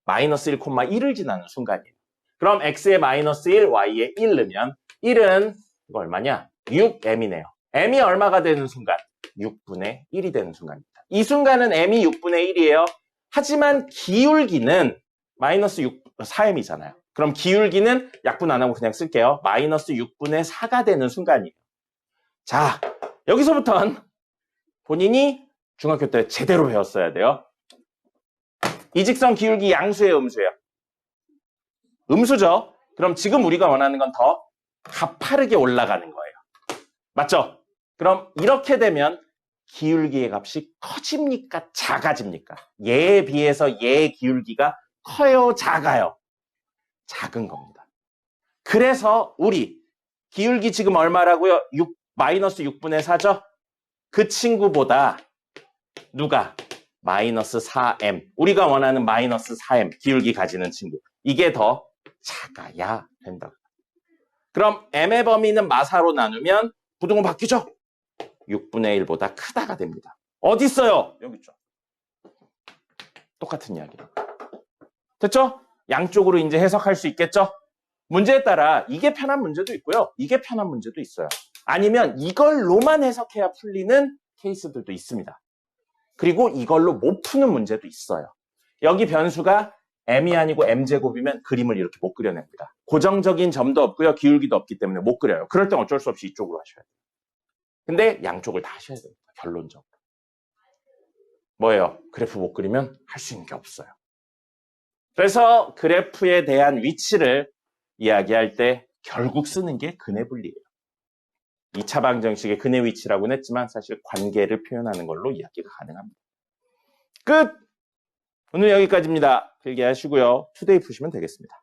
마이너스 1, 1을 지나는 순간이에요. 그럼 x에 마이너스 1, y에 1 넣으면 1은 이거 얼마냐? 6m이네요. m이 얼마가 되는 순간? 6분의 1이 되는 순간입니다. 이 순간은 m이 6분의 1이에요. 하지만 기울기는 마이너스 4m이잖아요. 그럼 기울기는 약분 안 하고 그냥 쓸게요. 마이너스 6분의 4가 되는 순간이에요. 자, 여기서부터는 본인이 중학교 때 제대로 배웠어야 돼요. 이 직선 기울기 양수예요, 음수예요? 음수죠? 그럼 지금 우리가 원하는 건 더 가파르게 올라가는 거예요. 맞죠? 그럼 이렇게 되면 기울기의 값이 커집니까? 작아집니까? 얘에 비해서 얘의 기울기가 커요? 작아요? 작은 겁니다. 그래서 우리 기울기 지금 얼마라고요? 마이너스 6분의 4죠? 그 친구보다 누가? 마이너스 4m. 우리가 원하는 마이너스 4m 기울기 가지는 친구. 이게 더 작아야 된다. 그럼 m의 범위는 마사로 나누면 부등호 바뀌죠? 6분의 1보다 크다가 됩니다. 어디 있어요? 여기 있죠. 똑같은 이야기. 됐죠? 양쪽으로 이제 해석할 수 있겠죠? 문제에 따라 이게 편한 문제도 있고요. 이게 편한 문제도 있어요. 아니면 이걸로만 해석해야 풀리는 케이스들도 있습니다. 그리고 이걸로 못 푸는 문제도 있어요. 여기 변수가 m이 아니고 m제곱이면 그림을 이렇게 못 그려냅니다. 고정적인 점도 없고요. 기울기도 없기 때문에 못 그려요. 그럴 땐 어쩔 수 없이 이쪽으로 하셔야 돼요. 근데 양쪽을 다 하셔야 됩니다. 결론적으로. 뭐예요? 그래프 못 그리면 할 수 있는 게 없어요. 그래서 그래프에 대한 위치를 이야기할 때 결국 쓰는 게 근의 분리예요. 2차 방정식의 근의 위치라고는 했지만 사실 관계를 표현하는 걸로 이야기가 가능합니다. 끝! 오늘 여기까지입니다. 길게 하시고요. 투데이 푸시면 되겠습니다.